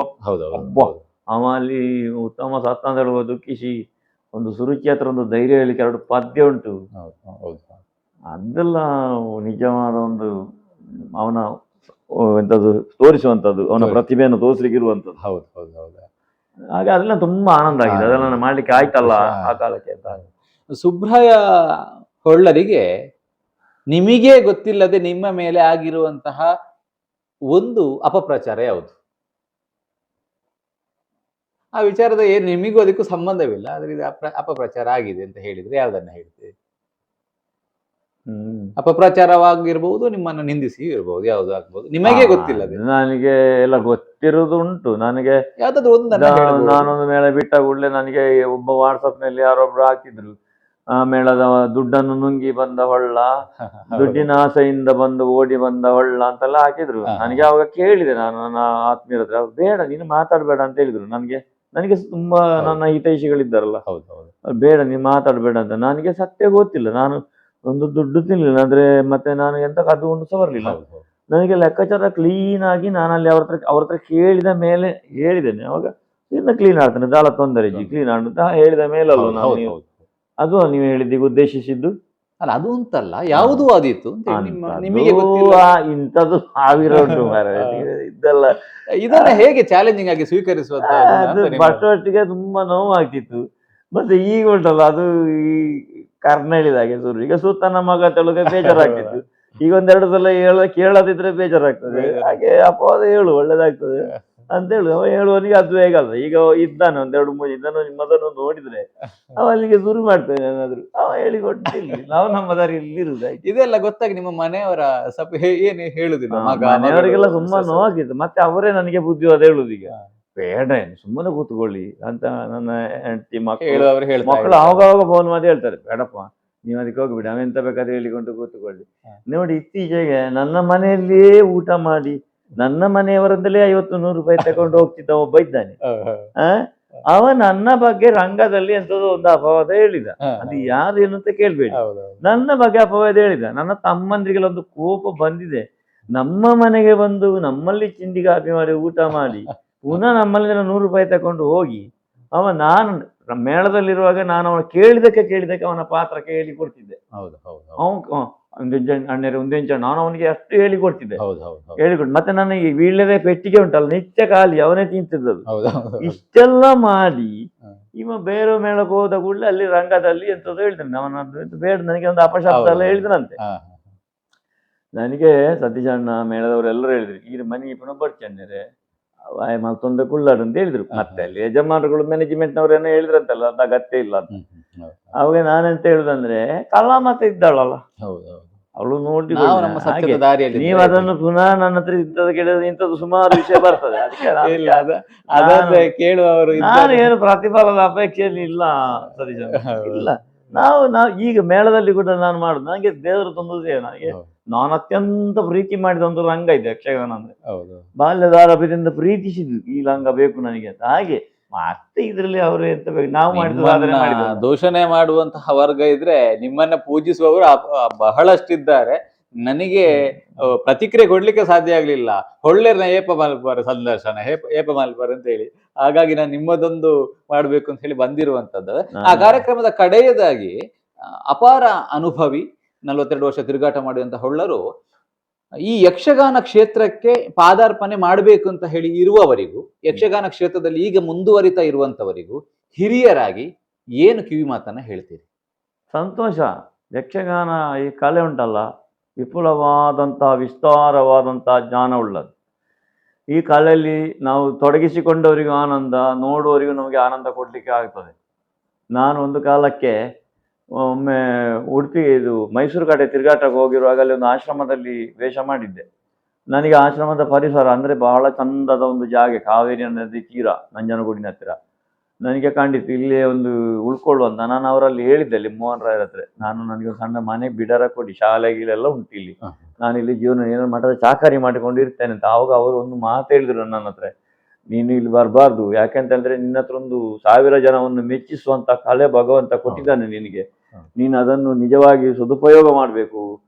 ಆಮೇಲೆ ಉತ್ತಮ ಸತ್ತ ಅಂತ ಹೇಳುವ ದುಃಖಿಸಿ, ಒಂದು ಸುರುಚಿ ಹತ್ರ ಒಂದು ಧೈರ್ಯ ಹೇಳಿಕ್ಕೆ 2 ಪದ್ಯ ಉಂಟು. ಅದೆಲ್ಲ ನಿಜವಾದ ಒಂದು ಅವನ ಎಂತದ್ದು ತೋರಿಸುವಂಥದ್ದು, ಅವನ ಪ್ರತಿಭೆಯನ್ನು ತೋರಿಸಲಿಕ್ಕಿರುವಂಥದ್ದು. ಹಾಗೆ ಅದೆಲ್ಲ ತುಂಬಾ ಆನಂದ ಆಗಿದೆ. ಅದೆಲ್ಲ ಮಾಡ್ಲಿಕ್ಕೆ ಆಯ್ತಲ್ಲ ಆ ಕಾಲಕ್ಕೆ ಅಂತ. ಸುಬ್ರಾಯ ಹೊಳ್ಳರಿಗೆ ನಿಮಗೆ ಗೊತ್ತಿಲ್ಲದೆ ನಿಮ್ಮ ಮೇಲೆ ಆಗಿರುವಂತಹ ಒಂದು ಅಪಪ್ರಚಾರ ಯಾವುದು? ಆ ವಿಚಾರದ ನಿಮಗೂ ಅದಕ್ಕೂ ಸಂಬಂಧವಿಲ್ಲ, ಆದ್ರೆ ಇದು ಅಪಪ್ರಚಾರ ಆಗಿದೆ ಅಂತ ಹೇಳಿದ್ರೆ ಯಾವ್ದನ್ನ ಹೇಳ್ತೀವಿ? ಅಪಪ್ರಚಾರವಾಗಿರ್ಬಹುದು, ನಿಮ್ಮನ್ನು ನಿಂದಿಸಿ ಇರಬಹುದು, ಯಾವ್ದು ಆಗ್ಬಹುದು, ನಿಮಗೆ ಗೊತ್ತಿಲ್ಲ. ನನಗೆ ಎಲ್ಲ ಗೊತ್ತಿರೋದು ಉಂಟು. ನನಗೆ ಯಾವ್ದಾದ್ರು ಒಂದು ನಾನೊಂದು ಮೇಳ ಬಿಟ್ಟ ಕೂಡಲೇ ನನಗೆ ಒಬ್ಬ ವಾಟ್ಸಪ್ ನಲ್ಲಿ ಯಾರೊಬ್ರು ಹಾಕಿದ್ರು, ಆ ಮೇಳದ ದುಡ್ಡನ್ನು ನುಂಗಿ ಬಂದ ಹೊಳ್ಳ, ದುಡ್ಡಿನ ಆಸೆಯಿಂದ ಬಂದು ಓಡಿ ಬಂದ ಹೊಳ್ಳ ಅಂತೆಲ್ಲ ಹಾಕಿದ್ರು. ನನಗೆ ಅವಾಗ ಕೇಳಿದೆ ನಾನು ನನ್ನ ಆತ್ಮೀಯರ ಹತ್ರ, ಬೇಡ ನೀನು ಮಾತಾಡ್ಬೇಡ ಅಂತ ಹೇಳಿದ್ರು. ನನಗೆ ತುಂಬಾ ನನ್ನ ಹಿತೈಷಿಗಳಿದ್ದಾರಲ್ಲ, ಬೇಡ ನೀನು ಮಾತಾಡ್ಬೇಡ ಅಂತ. ನನಗೆ ಸತ್ಯ ಗೊತ್ತಿಲ್ಲ, ನಾನು ಒಂದು ದುಡ್ಡು ತಿನ್ಲಿಲ್ಲ, ಅಂದ್ರೆ ಮತ್ತೆ ನಾನು ಎಂತ ಅದು ಒಂದು ಸಹ ಬರ್ಲಿಲ್ಲ. ನನಗೆ ಲೆಕ್ಕಾಚಾರ ಕ್ಲೀನ್ ಆಗಿ ನಾನು ಅಲ್ಲಿ ಅವ್ರ ಹತ್ರ ಕೇಳಿದ ಮೇಲೆ ಹೇಳಿದ್ದೇನೆ. ಅವಾಗ ಇನ್ನು ಕ್ಲೀನ್ ಆಗ್ತಾನೆ, ದಾಳ ತೊಂದರೆ ಕ್ಲೀನ್ ಅಂತ ಹೇಳಿದ ಮೇಲಲ್ಲ ನಾವು ಅದು ನೀವು ಹೇಳಿದ್ದೀಗ ಉದ್ದೇಶಿಸಿದ್ದು. ಅಲ್ಲ ಅದು ಅಂತಲ್ಲ, ಯಾವುದು ಆದೀತು ನಿಮಗೆ ಗೊತ್ತಿಲ್ಲ. ಇಂಥದ್ದು ಸಾವಿರ ಉಂಟು ಇದೆಲ್ಲ. ಇದನ್ನ ಹೇಗೆ ಚಾಲೆಂಜಿಂಗ್ ಆಗಿ ಸ್ವೀಕರಿಸುವಂತ? ಅದು ಬಟ್ಟೊಟ್ಟಿಗೆ ತುಂಬಾ ನೋವು ಆಗ್ತಿತ್ತು. ಮತ್ತೆ ಈಗ ಉಂಟಲ್ಲ ಅದು ಈ ಕರ್ನಳಿದಾಗೆ ಶುರು. ಈಗ ಸುತ್ತನ ಮಗ ತೆಳುಗ ಬೇಜಾರಾಗ್ತಿತ್ತು. ಈಗ ಒಂದೆರಡು ಸಲ ಕೇಳದಿದ್ರೆ ಬೇಜಾರಾಗ್ತದೆ. ಹಾಗೆ ಅಪವಾದ ಹೇಳು ಒಳ್ಳೇದಾಗ್ತದೆ ಅಂತ ಹೇಳು. ಅವ ಹೇಳುವನಿಗೆ ಅದು ಹೇಗಲ್ಲ. ಈಗ ಇದ್ದಾನೆ ಒಂದೆರಡು ಮೂರು ಇದನ್ನು ನಿಮ್ಮದನ್ನು ನೋಡಿದ್ರೆ ಅವ ಅಲ್ಲಿಗೆ ಶುರು ಮಾಡ್ತಾನೆ ಏನಾದ್ರು. ಅವ ಹೇಳಿಕೊಟ್ಟಿಲ್ಲ, ನಾವು ನಮ್ಮ ದಾರಿಯಲ್ಲಿ ಇರುದು. ಇದೆಲ್ಲ ಗೊತ್ತಾಗಿ ನಿಮ್ಮ ಮನೆಯವರ ಸ್ವಲ್ಪ ಏನು ಹೇಳುದಿಲ್ಲ? ಮನೆಯವರಿಗೆಲ್ಲ ತುಂಬಾ ನೋವಾಗಿತ್ತು. ಮತ್ತೆ ಅವರೇ ನನಗೆ ಬುದ್ಧಿವಾದ ಹೇಳುದು, ಈಗ ಬೇಡ ಸುಮ್ಮನೆ ಕೂತ್ಕೊಳ್ಳಿ ಅಂತ. ನನ್ನ ಹೆಂಡತಿ ಮಕ್ಕಳು ಅವಾಗ ಫೋನ್ ಮಾಡಿ ಹೇಳ್ತಾರೆ, ಬೇಡಪ್ಪ ನೀವು ಅದಕ್ಕೆ ಹೋಗ್ಬಿಡಿ, ಅವೆಂತ ಬೇಕಾದ್ರೆ ಹೇಳಿಕೊಂಡು ಕೂತ್ಕೊಳ್ಳಿ. ನೋಡಿ ಇತ್ತೀಚೆಗೆ ನನ್ನ ಮನೆಯಲ್ಲಿಯೇ ಊಟ ಮಾಡಿ ನನ್ನ ಮನೆಯವರದ್ದಲೇ 50-100 ರೂಪಾಯಿ ತಗೊಂಡು ಹೋಗ್ತಿದ್ದ ಒಬ್ಬ ಇದ್ದಾನೆ. ಅವ ನನ್ನ ಬಗ್ಗೆ ರಂಗದಲ್ಲಿ ಎಂತದೋ ಒಂದು ಅಪವಾದ ಹೇಳಿದ. ಅದು ಯಾರು ಏನು ಅಂತ ಕೇಳ್ಬೇಡಿ, ನನ್ನ ಬಗ್ಗೆ ಅಪವಾದ ಹೇಳಿದ. ನನ್ನ ತಮ್ಮಂದ್ರಿಗೆಲ್ಲ ಒಂದು ಕೋಪ ಬಂದಿದೆ. ನಮ್ಮ ಮನೆಗೆ ಬಂದು ನಮ್ಮಲ್ಲಿ ಚಿಂಡಿ ಕಾಪಿ ಮಾಡಿ ಊಟ ಮಾಡಿ ಪುನಃ ನಮ್ಮಲ್ಲಿ 100 ರೂಪಾಯಿ ತಕೊಂಡು ಹೋಗಿ ನಾನು ಮೇಳದಲ್ಲಿರುವಾಗ ನಾನು ಅವನು ಕೇಳಿದಕ್ಕೆ ಅವನ ಪಾತ್ರಕ್ಕೆ ಹೇಳಿ ಕೊಡ್ತಿದ್ದೆ. ಅಣ್ಣರೆ ಒಂದೆಂಚ ನಾನು ಅವನಿಗೆ ಅಷ್ಟು ಹೇಳಿ ಕೊಡ್ತಿದ್ದೆ, ಹೇಳಿಕೊಟ್ಟು. ಮತ್ತೆ ನನಗೆ ವೀಳ್ಯದ ಪೆಟ್ಟಿಗೆ ಉಂಟಲ್ಲ ನಿತ್ಯ ಖಾಲಿ ಅವನೇ ತಿಂತಿದ್ದದು. ಇಷ್ಟೆಲ್ಲ ಮಾಡಿ ಇವ ಬೇರೆ ಮೇಳಕ್ಕೆ ಹೋದ ಕೂಡಲೇ ಅಲ್ಲಿ ರಂಗದಲ್ಲಿ ಎಂತದ್ದು ಹೇಳ್ತಾನೆ, ಅವನದ್ದು ಬೇಡ ನನಗೆ ಒಂದು ಅಪಶಬ್ದ ಎಲ್ಲ ಹೇಳಿದನಂತೆ. ನನಗೆ ಸತೀಶಣ್ಣ ಮೇಳದವರೆಲ್ಲರೂ ಹೇಳಿದ್ರು, ಈಗ ಮನೆಗೆ ಪುನಃ ಬರ್ಚಣ್ಣರೆ ಮತ್ತೊಂದು ಕುಳ್ಳಾಡು ಅಂತ ಹೇಳಿದ್ರು. ಮತ್ತೆ ಅಲ್ಲಿ ಯಜಮಾನರುಗಳು ಮ್ಯಾನೇಜ್ಮೆಂಟ್ ನವರೇನೋ ಹೇಳಿದ್ರಂತಲ್ಲ, ಅದು ಅಗತ್ಯ ಇಲ್ಲ ಅಂತ. ಅವಾಗ ನಾನೆಂತ ಹೇಳುದಂದ್ರೆ, ಕಳ್ಳ ಮತ್ತೆ ಇದ್ದಾಳಲ್ಲ ಅವಳು ನೋಡಿ ನೀವು ಅದನ್ನು ಪುನಃ ನನ್ನ ಹತ್ರ ಇಂಥದ್ದು ಕೇಳಿದ್ರೆ ಇಂಥದ್ದು ಸುಮಾರು ವಿಷಯ ಬರ್ತದೆ. ಅದಕ್ಕೆ ಕೇಳುವವರು ನಾನು ಏನು ಪ್ರತಿಫಲದ ಅಪೇಕ್ಷೆಯಲ್ಲಿ ಇಲ್ಲ ಸತೀಶ, ಇಲ್ಲ. ನಾವು ಈಗ ಮೇಳದಲ್ಲಿ ಕೂಡ ನಾನು ಮಾಡುದು, ನನಗೆ ದೇವರು ತಂದದೇ. ನನಗೆ ನಾನು ಅತ್ಯಂತ ಪ್ರೀತಿ ಮಾಡಿದ ಒಂದು ರಂಗ ಇದೆ ಯಕ್ಷಗಾನ ಅಂದ್ರೆ. ಬಾಲ್ಯದಾರಭ್ಯದಿಂದ ಪ್ರೀತಿಸಿದ್ದು ಈ ರಂಗ ಬೇಕು ನನಗೆ ಅಂತ. ಹಾಗೆ ಮತ್ತೆ ಇದ್ರಲ್ಲಿ ಅವರು ಎಂತ ಬೇಕು, ನಾವು ಮಾಡಿದ ದೂಷಣೆ ಮಾಡುವಂತಹ ವರ್ಗ ಇದ್ರೆ ನಿಮ್ಮನ್ನ ಪೂಜಿಸುವವರು ಬಹಳಷ್ಟಿದ್ದಾರೆ. ನನಗೆ ಪ್ರತಿಕ್ರಿಯೆ ಕೊಡ್ಲಿಕ್ಕೆ ಸಾಧ್ಯ ಆಗ್ಲಿಲ್ಲ. ಹೊಳ್ಳೆರ್ನ ಏಪ ಮಲ್ಪಾರ ಸಂದರ್ಶನ ಏಪ ಮಲ್ಪಾರ ಅಂತ ಹೇಳಿ, ಹಾಗಾಗಿ ನಾನು ನಿಮ್ಮದೊಂದು ಮಾಡ್ಬೇಕು ಅಂತ ಹೇಳಿ ಬಂದಿರುವಂತದ್ದು. ಆ ಕಾರ್ಯಕ್ರಮದ ಕಡೆಯದಾಗಿ ಅಪಾರ ಅನುಭವಿ 42 ವರ್ಷ ತಿರುಗಾಟ ಮಾಡುವಂತ ಹೊಳ್ಳರು ಈ ಯಕ್ಷಗಾನ ಕ್ಷೇತ್ರಕ್ಕೆ ಪಾದಾರ್ಪಣೆ ಮಾಡಬೇಕು ಅಂತ ಹೇಳಿ ಇರುವವರಿಗೂ, ಯಕ್ಷಗಾನ ಕ್ಷೇತ್ರದಲ್ಲಿ ಈಗ ಮುಂದುವರಿತಾ ಇರುವಂತವರಿಗೂ ಹಿರಿಯರಾಗಿ ಏನು ಕಿವಿ ಮಾತನ್ನ ಹೇಳ್ತೀರಿ? ಸಂತೋಷ. ಯಕ್ಷಗಾನ ಈ ಕಲೆ ಉಂಟಲ್ಲ, ವಿಪುಲವಾದಂತಹ ವಿಸ್ತಾರವಾದಂತಹ ಜ್ಞಾನ ಉಳ್ಳದು. ಈ ಕಲೆಯಲ್ಲಿ ನಾವು ತೊಡಗಿಸಿಕೊಂಡವರಿಗೂ ಆನಂದ, ನೋಡುವವರಿಗೂ ನಮಗೆ ಆನಂದ ಕೊಡ್ಲಿಕ್ಕೆ ಆಗ್ತದೆ. ನಾನು ಒಂದು ಕಾಲಕ್ಕೆ ಒಮ್ಮೆ ಉಡುಪಿ ಮೈಸೂರು ಕಡೆ ತಿರುಗಾಟಕ್ಕೆ ಹೋಗಿರುವಾಗ ಅಲ್ಲಿ ಒಂದು ಆಶ್ರಮದಲ್ಲಿ ವೇಷ ಮಾಡಿದ್ದೆ. ನನಗೆ ಆಶ್ರಮದ ಪರಿಸರ ಅಂದರೆ ಬಹಳ ಚಂದದ ಒಂದು ಜಾಗ, ಕಾವೇರಿ ನದಿ ತೀರ, ನಂಜನಗೂಡಿನ ಹತ್ತಿರ. ನನಗೆ ಕಂಡಿತ್ತು ಇಲ್ಲೇ ಒಂದು ಉಳ್ಕೊಳ್ಳುವಂತ. ನಾನು ಅವರಲ್ಲಿ ಹೇಳಿದ್ದೆ, ಅಲ್ಲಿ ಮೋಹನ್ ರಾಯರ ಹತ್ರ, ನನಗೆ ಒಂದು ಸಣ್ಣ ಮನೆ ಬಿಡರ ಕೊಡಿ, ಶಾಲೆ ಗೀಳೆಲ್ಲ ಉಂಟು ಇಲ್ಲಿ, ನಾನು ಇಲ್ಲಿ ಜೀವನ ಏನೋ ಮಠದ ಚಾಕರಿ ಮಾಡಿಕೊಂಡು ಇರ್ತೇನೆ ಅಂತ. ಆವಾಗ ಅವರು ಒಂದು ಮಾತು ಹೇಳಿದ್ರು ನನ್ನ ಹತ್ರ, ನೀನು ಇಲ್ಲಿ ಬರಬಾರ್ದು, ಯಾಕೆಂತ ಹೇಳಿದ್ರೆ ನಿನ್ನ ಹತ್ರ ಒಂದು 1000 ಜನವನ್ನು ಮೆಚ್ಚಿಸುವಂತ ಕಲೆ ಭಗವಂತ ಕೊಟ್ಟಿದ್ದಾನೆ ನಿನಗೆ, ನೀನು ಅದನ್ನು ನಿಜವಾಗಿ ಸದುಪಯೋಗ ಮಾಡಬೇಕು,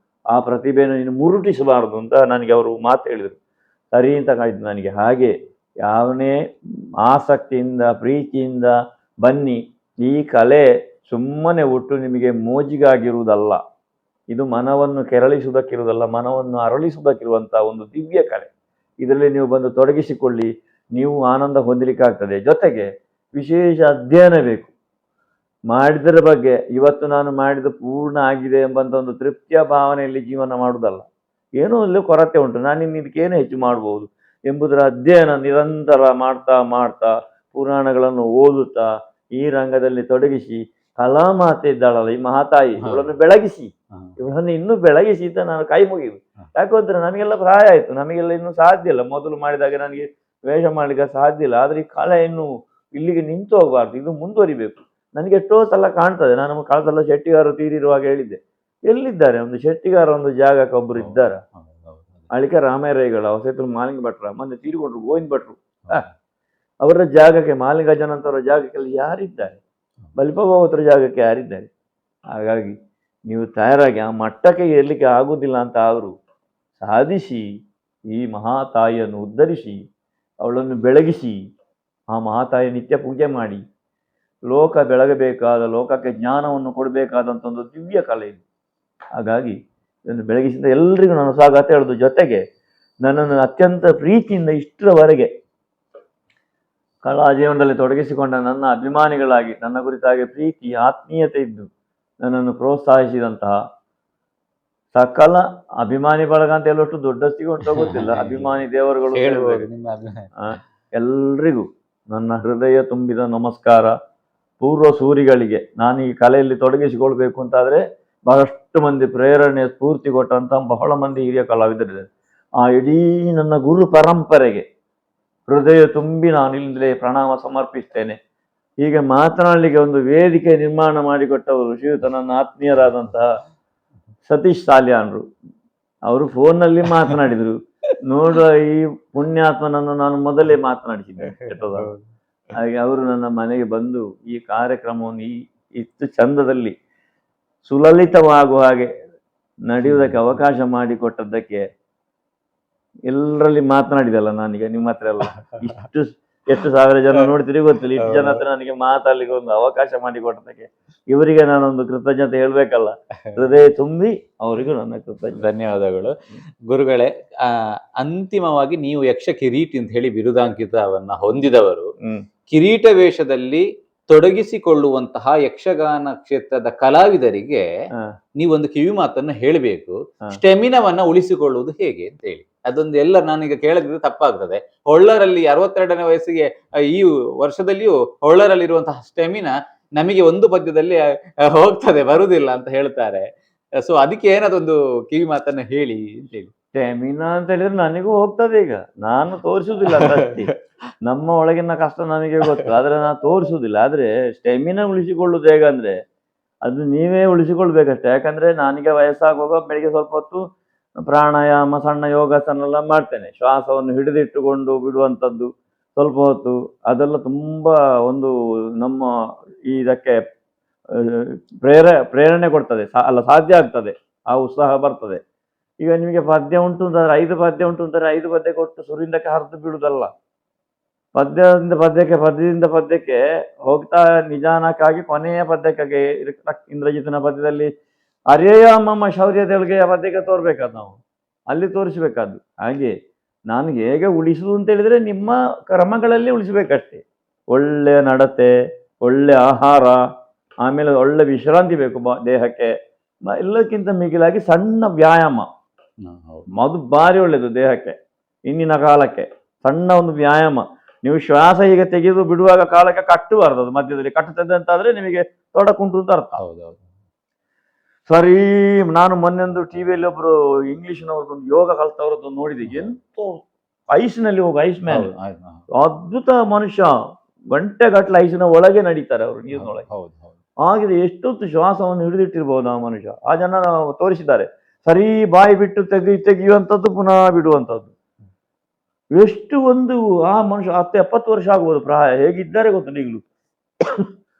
ಆ ಪ್ರತಿಭೆಯನ್ನು ನೀನು ಮುರುಟಿಸಬಾರದು ಅಂತ ನನಗೆ ಅವರು ಮಾತು ಹೇಳಿದರು. ಸರಿ ಅಂತ ಕಾಯ್ತು ನನಗೆ. ಹಾಗೆ ಯಾವನೇ ಆಸಕ್ತಿಯಿಂದ ಪ್ರೀತಿಯಿಂದ ಬನ್ನಿ. ಈ ಕಲೆ ಸುಮ್ಮನೆ ಒಟ್ಟು ನಿಮಗೆ ಮೋಜಿಗಾಗಿರುವುದಲ್ಲ, ಇದು ಮನವನ್ನು ಕೆರಳಿಸುವುದಕ್ಕಿರುವುದಲ್ಲ, ಮನವನ್ನು ಅರಳಿಸುವುದಕ್ಕಿರುವಂಥ ಒಂದು ದಿವ್ಯ ಕಲೆ. ಇದರಲ್ಲಿ ನೀವು ಬಂದು ತೊಡಗಿಸಿಕೊಳ್ಳಿ, ನೀವು ಆನಂದ ಹೊಂದಲಿಕ್ಕಾಗ್ತದೆ. ಜೊತೆಗೆ ವಿಶೇಷ ಅಧ್ಯಯನ ಬೇಕು. ಮಾಡಿದರ ಬಗ್ಗೆ ಇವತ್ತು ನಾನು ಮಾಡಿದ ಪೂರ್ಣ ಆಗಿದೆ ಎಂಬಂಥ ಒಂದು ತೃಪ್ತಿಯ ಭಾವನೆಯಲ್ಲಿ ಜೀವನ ಮಾಡುವುದಲ್ಲ, ಏನೋ ಅಲ್ಲಿ ಕೊರತೆ ಉಂಟು, ನಾನು ಇನ್ನು ಇದಕ್ಕೇನು ಹೆಚ್ಚು ಮಾಡ್ಬೋದು ಎಂಬುದರ ಅಧ್ಯಯನ ನಿರಂತರ ಮಾಡ್ತಾ ಮಾಡ್ತಾ ಪುರಾಣಗಳನ್ನು ಓದುತ್ತಾ ಈ ರಂಗದಲ್ಲಿ ತೊಡಗಿಸಿ, ಕಲಾಮಾತೆ ಇದ್ದಾಳಲ್ಲ ಈ ಮಹಾತಾಯಿ, ಇವಳನ್ನು ಬೆಳಗಿಸಿ, ಇವಳನ್ನು ಇನ್ನೂ ಬೆಳಗಿಸಿ ಅಂತ ನಾನು ಕೈ ಮುಗಿದು. ಯಾಕಂದ್ರೆ ನನಗೆಲ್ಲ ಪ್ರಾಯ ಆಯಿತು, ನಮಗೆಲ್ಲ ಇನ್ನೂ ಸಾಧ್ಯ ಇಲ್ಲ. ಮೊದಲು ಮಾಡಿದಾಗ ನನಗೆ ವೇಷ ಮಾಡಲಿಕ್ಕೆ ಸಾಧ್ಯ ಇಲ್ಲ. ಆದರೆ ಈ ಕಲೆ ಇನ್ನು ಇಲ್ಲಿಗೆ ನಿಂತು ಹೋಗಬಾರ್ದು, ಇದು ಮುಂದುವರಿಬೇಕು. ನನಗೆ ಎಷ್ಟೋ ಸಲ ಕಾಣ್ತದೆ. ನಾನು ಕಳೆದಲ್ಲ ಶೆಟ್ಟಿಗಾರರು ತೀರಿರುವಾಗ ಹೇಳಿದ್ದೆ, ಎಲ್ಲಿದ್ದಾರೆ ಒಂದು ಶೆಟ್ಟಿಗಾರ ಒಂದು ಜಾಗಕ್ಕೆ ಒಬ್ಬರು ಇದ್ದಾರೆ, ಅಳಿಕ ರಾಮೇರೈಗಳ ಹೊಸತು ಮಾಲಿಂಗ ಭಟ್ರ ಮೊನ್ನೆ ತೀರಿಕೊಂಡ್ರು, ಗೋವಿಂದ ಭಟ್ರು, ಅವರ ಜಾಗಕ್ಕೆ ಮಾಲಿಂಗಜನಂತವರ ಜಾಗಕ್ಕೆಲ್ಲ ಯಾರಿದ್ದಾರೆ, ಬಲಿಪಭಾವತರ ಜಾಗಕ್ಕೆ ಯಾರಿದ್ದಾರೆ. ಹಾಗಾಗಿ ನೀವು ತಯಾರಾಗಿ ಆ ಮಟ್ಟಕ್ಕೆ ಏರ್ಲಿಕ್ಕೆ ಆಗುವುದಿಲ್ಲ ಅಂತ ಅವರು ಸಾಧಿಸಿ ಈ ಮಹಾತಾಯಿಯನ್ನು ಉದ್ಧರಿಸಿ ಅವಳನ್ನು ಬೆಳಗಿಸಿ ಆ ಮಹಾತಾಯಿ ನಿತ್ಯ ಪೂಜೆ ಮಾಡಿ ಲೋಕ ಬೆಳಗಬೇಕಾದ, ಲೋಕಕ್ಕೆ ಜ್ಞಾನವನ್ನು ಕೊಡಬೇಕಾದಂಥ ಒಂದು ದಿವ್ಯ ಕಲೆ ಇದು. ಹಾಗಾಗಿ ಇದನ್ನು ಬೆಳಗಿಸಿದ ಎಲ್ರಿಗೂ ನಾನು ಸ್ವಾಗತ ಹೇಳೋದು. ಜೊತೆಗೆ ನನ್ನನ್ನು ಅತ್ಯಂತ ಪ್ರೀತಿಯಿಂದ ಇಷ್ಟರವರೆಗೆ ಕಲಾ ಜೀವನದಲ್ಲಿ ತೊಡಗಿಸಿಕೊಂಡ ನನ್ನ ಅಭಿಮಾನಿಗಳಾಗಿ, ನನ್ನ ಕುರಿತಾಗಿ ಪ್ರೀತಿ ಆತ್ಮೀಯತೆ ಇದ್ದು ನನ್ನನ್ನು ಪ್ರೋತ್ಸಾಹಿಸಿದಂತಹ ಸಕಲ ಅಭಿಮಾನಿ ಬಳಗ ಅಂತ ಹೇಳುವಷ್ಟು ದೊಡ್ಡಸ್ತಿಗೆ ಉಂಟು ಗೊತ್ತಿಲ್ಲ, ಅಭಿಮಾನಿ ದೇವರುಗಳು ಎಲ್ರಿಗೂ ನನ್ನ ಹೃದಯ ತುಂಬಿದ ನಮಸ್ಕಾರ. ಪೂರ್ವ ಸೂರಿಗಳಿಗೆ ನಾನು ಈ ಕಲೆಯಲ್ಲಿ ತೊಡಗಿಸಿಕೊಳ್ಬೇಕು ಅಂತಾದರೆ ಬಹಳಷ್ಟು ಮಂದಿ ಪ್ರೇರಣೆ ಸ್ಫೂರ್ತಿ ಕೊಟ್ಟಂತ ಬಹಳ ಮಂದಿ ಹಿರಿಯ ಕಲಾವಿದರಿದ್ದಾರೆ. ಆ ಇಡೀ ನನ್ನ ಗುರು ಪರಂಪರೆಗೆ ಹೃದಯ ತುಂಬಿ ನಾನು ಇಲ್ಲಿಂದಲೇ ಪ್ರಣಾಮ ಸಮರ್ಪಿಸ್ತೇನೆ. ಹೀಗೆ ಮಾತನಾಡಲಿಕ್ಕೆ ಒಂದು ವೇದಿಕೆ ನಿರ್ಮಾಣ ಮಾಡಿಕೊಟ್ಟವರು ಶ್ರೀಯುತ ನನ್ನ ಆತ್ಮೀಯರಾದಂತಹ ಸತೀಶ್ ಸಾಲ್ಯಾನ್ರು. ಅವರು ಫೋನ್ನಲ್ಲಿ ಮಾತನಾಡಿದರು. ನೋಡುವ ಈ ಪುಣ್ಯಾತ್ಮನನ್ನು ನಾನು ಮೊದಲೇ ಮಾತನಾಡಿಸಿದ್ದೆ ಕೆಟ್ಟದ. ಹಾಗೆ ಅವರು ನನ್ನ ಮನೆಗೆ ಬಂದು ಈ ಕಾರ್ಯಕ್ರಮವನ್ನು ಇಷ್ಟು ಚಂದದಲ್ಲಿ ಸುಲಲಿತವಾಗುವ ಹಾಗೆ ನಡೆಯುವುದಕ್ಕೆ ಅವಕಾಶ ಮಾಡಿಕೊಟ್ಟದ್ದಕ್ಕೆ ಎಲ್ಲರಲ್ಲಿ ಮಾತನಾಡಿದಲ್ಲ ನಾನೀಗ ನಿಮ್ಮ ಹತ್ರ ಎಲ್ಲ. ಎಷ್ಟು ಸಾವಿರ ಜನ ನೋಡ್ತೀರಿ ಗೊತ್ತಿಲ್ಲ, ಇಷ್ಟು ಜನ ಹತ್ರ ನನಗೆ ಮಾತಾಡ್ಲಿಕ್ಕೆ ಒಂದು ಅವಕಾಶ ಮಾಡಿಕೊಟ್ಟದಕ್ಕೆ ಇವರಿಗೆ ನಾನೊಂದು ಕೃತಜ್ಞತೆ ಹೇಳ್ಬೇಕಲ್ಲ. ಹೃದಯ ತುಂಬಿ ಅವರಿಗೂ ನನ್ನ ಕೃತಜ್ಞತೆ, ಧನ್ಯವಾದಗಳು ಗುರುಗಳೇ. ಅಂತಿಮವಾಗಿ ನೀವು ಯಕ್ಷ ಕಿರೀಟಿ ಅಂತ ಹೇಳಿ ಬಿರುದಾಂಕಿತವನ್ನ ಹೊಂದಿದವರು, ಕಿರೀಟ ವೇಷದಲ್ಲಿ ತೊಡಗಿಸಿಕೊಳ್ಳುವಂತಹ ಯಕ್ಷಗಾನ ಕ್ಷೇತ್ರದ ಕಲಾವಿದರಿಗೆ ನೀವೊಂದು ಕಿವಿ ಮಾತನ್ನ ಹೇಳಬೇಕು. ಸ್ಟೆಮಿನವನ್ನ ಉಳಿಸಿಕೊಳ್ಳುವುದು ಹೇಗೆ ಅಂತ ಹೇಳಿ. ಅದೊಂದು ಎಲ್ಲ ನಾನೀಗ ಕೇಳಿದ್ರೆ ತಪ್ಪಾಗ್ತದೆ. ಹೊಳ್ಳರಲ್ಲಿ 62ನೇ ವಯಸ್ಸಿಗೆ ಈ ವರ್ಷದಲ್ಲಿಯೂ ಹೊಳ್ಳರಲ್ಲಿರುವಂತಹ ಸ್ಟೆಮಿನ ನಮಗೆ ಒಂದು ಪದ್ಯದಲ್ಲಿ ಹೋಗ್ತದೆ, ಬರುವುದಿಲ್ಲ ಅಂತ ಹೇಳ್ತಾರೆ. ಸೊ ಅದಕ್ಕೆ ಏನದೊಂದು ಕಿವಿ ಮಾತನ್ನ ಹೇಳಿ ಅಂತ ಹೇಳಿ. ಸ್ಟೆಮಿನಾ ಅಂತ ಹೇಳಿದ್ರೆ ನನಗೂ ಹೋಗ್ತದೆ. ಈಗ ನಾನು ತೋರಿಸುದಿಲ್ಲ ಕಷ್ಟ, ನಮ್ಮ ಒಳಗಿನ ಕಷ್ಟ ನನಗೆ ಗೊತ್ತು, ಆದ್ರೆ ನಾನು ತೋರಿಸುದಿಲ್ಲ. ಆದ್ರೆ ಸ್ಟೆಮಿನಾ ಉಳಿಸಿಕೊಳ್ಳುವುದು ಹೇಗಂದ್ರೆ ಅದು ನೀವೇ ಉಳಿಸಿಕೊಳ್ಬೇಕಷ್ಟೆ. ಯಾಕಂದ್ರೆ ನನಗೆ ವಯಸ್ಸಾಗುವಾಗ ಬೆಳಿಗ್ಗೆ ಸ್ವಲ್ಪ ಹೊತ್ತು ಪ್ರಾಣಾಯಾಮ, ಸಣ್ಣ ಯೋಗಾಸನ ಎಲ್ಲ ಮಾಡ್ತೇನೆ. ಶ್ವಾಸವನ್ನು ಹಿಡಿದಿಟ್ಟುಕೊಂಡು ಬಿಡುವಂಥದ್ದು ಸ್ವಲ್ಪ ಹೊತ್ತು, ಅದೆಲ್ಲ ತುಂಬಾ ಒಂದು ನಮ್ಮ ಇದಕ್ಕೆ ಪ್ರೇರಣೆ ಕೊಡ್ತದೆ, ಸಾಧ್ಯ ಆಗ್ತದೆ, ಆ ಉತ್ಸಾಹ ಬರ್ತದೆ. ಈಗ ನಿಮಗೆ ಪದ್ಯ ಉಂಟು ಅಂತಂದ್ರೆ 5 ಪದ್ಯ ಉಂಟು ಅಂತಾರೆ, 5 ಪದ್ಯ ಕೊಟ್ಟು ಸುರಿಂದಕ್ಕೆ ಹರಿದು ಬಿಡುವುದಲ್ಲ. ಪದ್ಯದಿಂದ ಪದ್ಯಕ್ಕೆ ಹೋಗ್ತಾ ನಿಧಾನಕ್ಕಾಗಿ ಕೊನೆಯ ಪದ್ಯಕ್ಕಾಗಿ ಇಂದ್ರಜಿತನ ಪದ್ಯದಲ್ಲಿ ಅರ್ಯಯಮ್ಮ ಶೌರ್ಯದೊಳಗೆ ಪದ್ಯಕ್ಕೆ ತೋರ್ಬೇಕಾದ್ ನಾವು ಅಲ್ಲಿ ತೋರಿಸ್ಬೇಕಾದ್ದು. ಹಾಗೆ ನಾನು ಹೇಗೆ ಉಳಿಸುವುದು ಅಂತ ಹೇಳಿದ್ರೆ ನಿಮ್ಮ ಕ್ರಮಗಳಲ್ಲಿ ಉಳಿಸ್ಬೇಕಷ್ಟೇ. ಒಳ್ಳೆಯ ನಡತೆ, ಒಳ್ಳೆ ಆಹಾರ, ಆಮೇಲೆ ಒಳ್ಳೆ ವಿಶ್ರಾಂತಿ ಬೇಕು ದೇಹಕ್ಕೆ. ಎಲ್ಲಕ್ಕಿಂತ ಮಿಗಿಲಾಗಿ ಸಣ್ಣ ವ್ಯಾಯಾಮ ಅದು ಭಾರಿ ಒಳ್ಳೇದು ದೇಹಕ್ಕೆ. ಇಂದಿನ ಕಾಲಕ್ಕೆ ಸಣ್ಣ ಒಂದು ವ್ಯಾಯಾಮ. ನೀವು ಶ್ವಾಸ ಹೀಗೆ ತೆಗೆದು ಬಿಡುವಾಗ ಕಾಲಕ್ಕೆ ಕಟ್ಟಬಾರ್ದು, ಅದು ಮಧ್ಯದಲ್ಲಿ ಕಟ್ಟುತ್ತದೆ ಅಂತಾದ್ರೆ ನಿಮಗೆ ತೊಡಕುಂಟು ಅಂತ ಅರ್ಥ. ಹೌದೌದು. ಸರಿ, ನಾನು ಮೊನ್ನೆಂದು ಟಿವಿಯಲ್ಲಿ ಒಬ್ರು ಇಂಗ್ಲಿಷ್ನವ್ರದ್ದೊಂದು ಯೋಗ ಕಲ್ತವ್ರದ್ದು ನೋಡಿದೆ. ಎಂತೋ ಐಸ್ನಲ್ಲಿ ಹೋಗಿ ಐಸ್ ಮ್ಯಾನ್, ಅದ್ಭುತ ಮನುಷ್ಯ. ಗಂಟೆಗಟ್ಟಲೆ ಐಸಿನ ಒಳಗೆ ನಡೀತಾರೆ ಅವರು, ನೀರಿನೊಳಗೆ. ಹಾಗಿದೆ ಎಷ್ಟೊತ್ತು ಶ್ವಾಸವನ್ನು ಹಿಡಿದಿಟ್ಟಿರ್ಬೋದು ಆ ಮನುಷ್ಯ. ಆ ಜನ ತೋರಿಸಿದ್ದಾರೆ. ಸರಿ ಬಾಯಿ ಬಿಟ್ಟು ತೆಗೆಯುವಂಥದ್ದು, ಪುನಃ ಬಿಡುವಂಥದ್ದು. ಎಷ್ಟು ಒಂದು ಆ ಮನುಷ್ಯ 70 ವರ್ಷ ಆಗ್ಬೋದು ಪ್ರಾಯ, ಹೇಗಿದ್ದಾರೆ ಗೊತ್ತಿಲ್ಲ ಈಗಲೂ.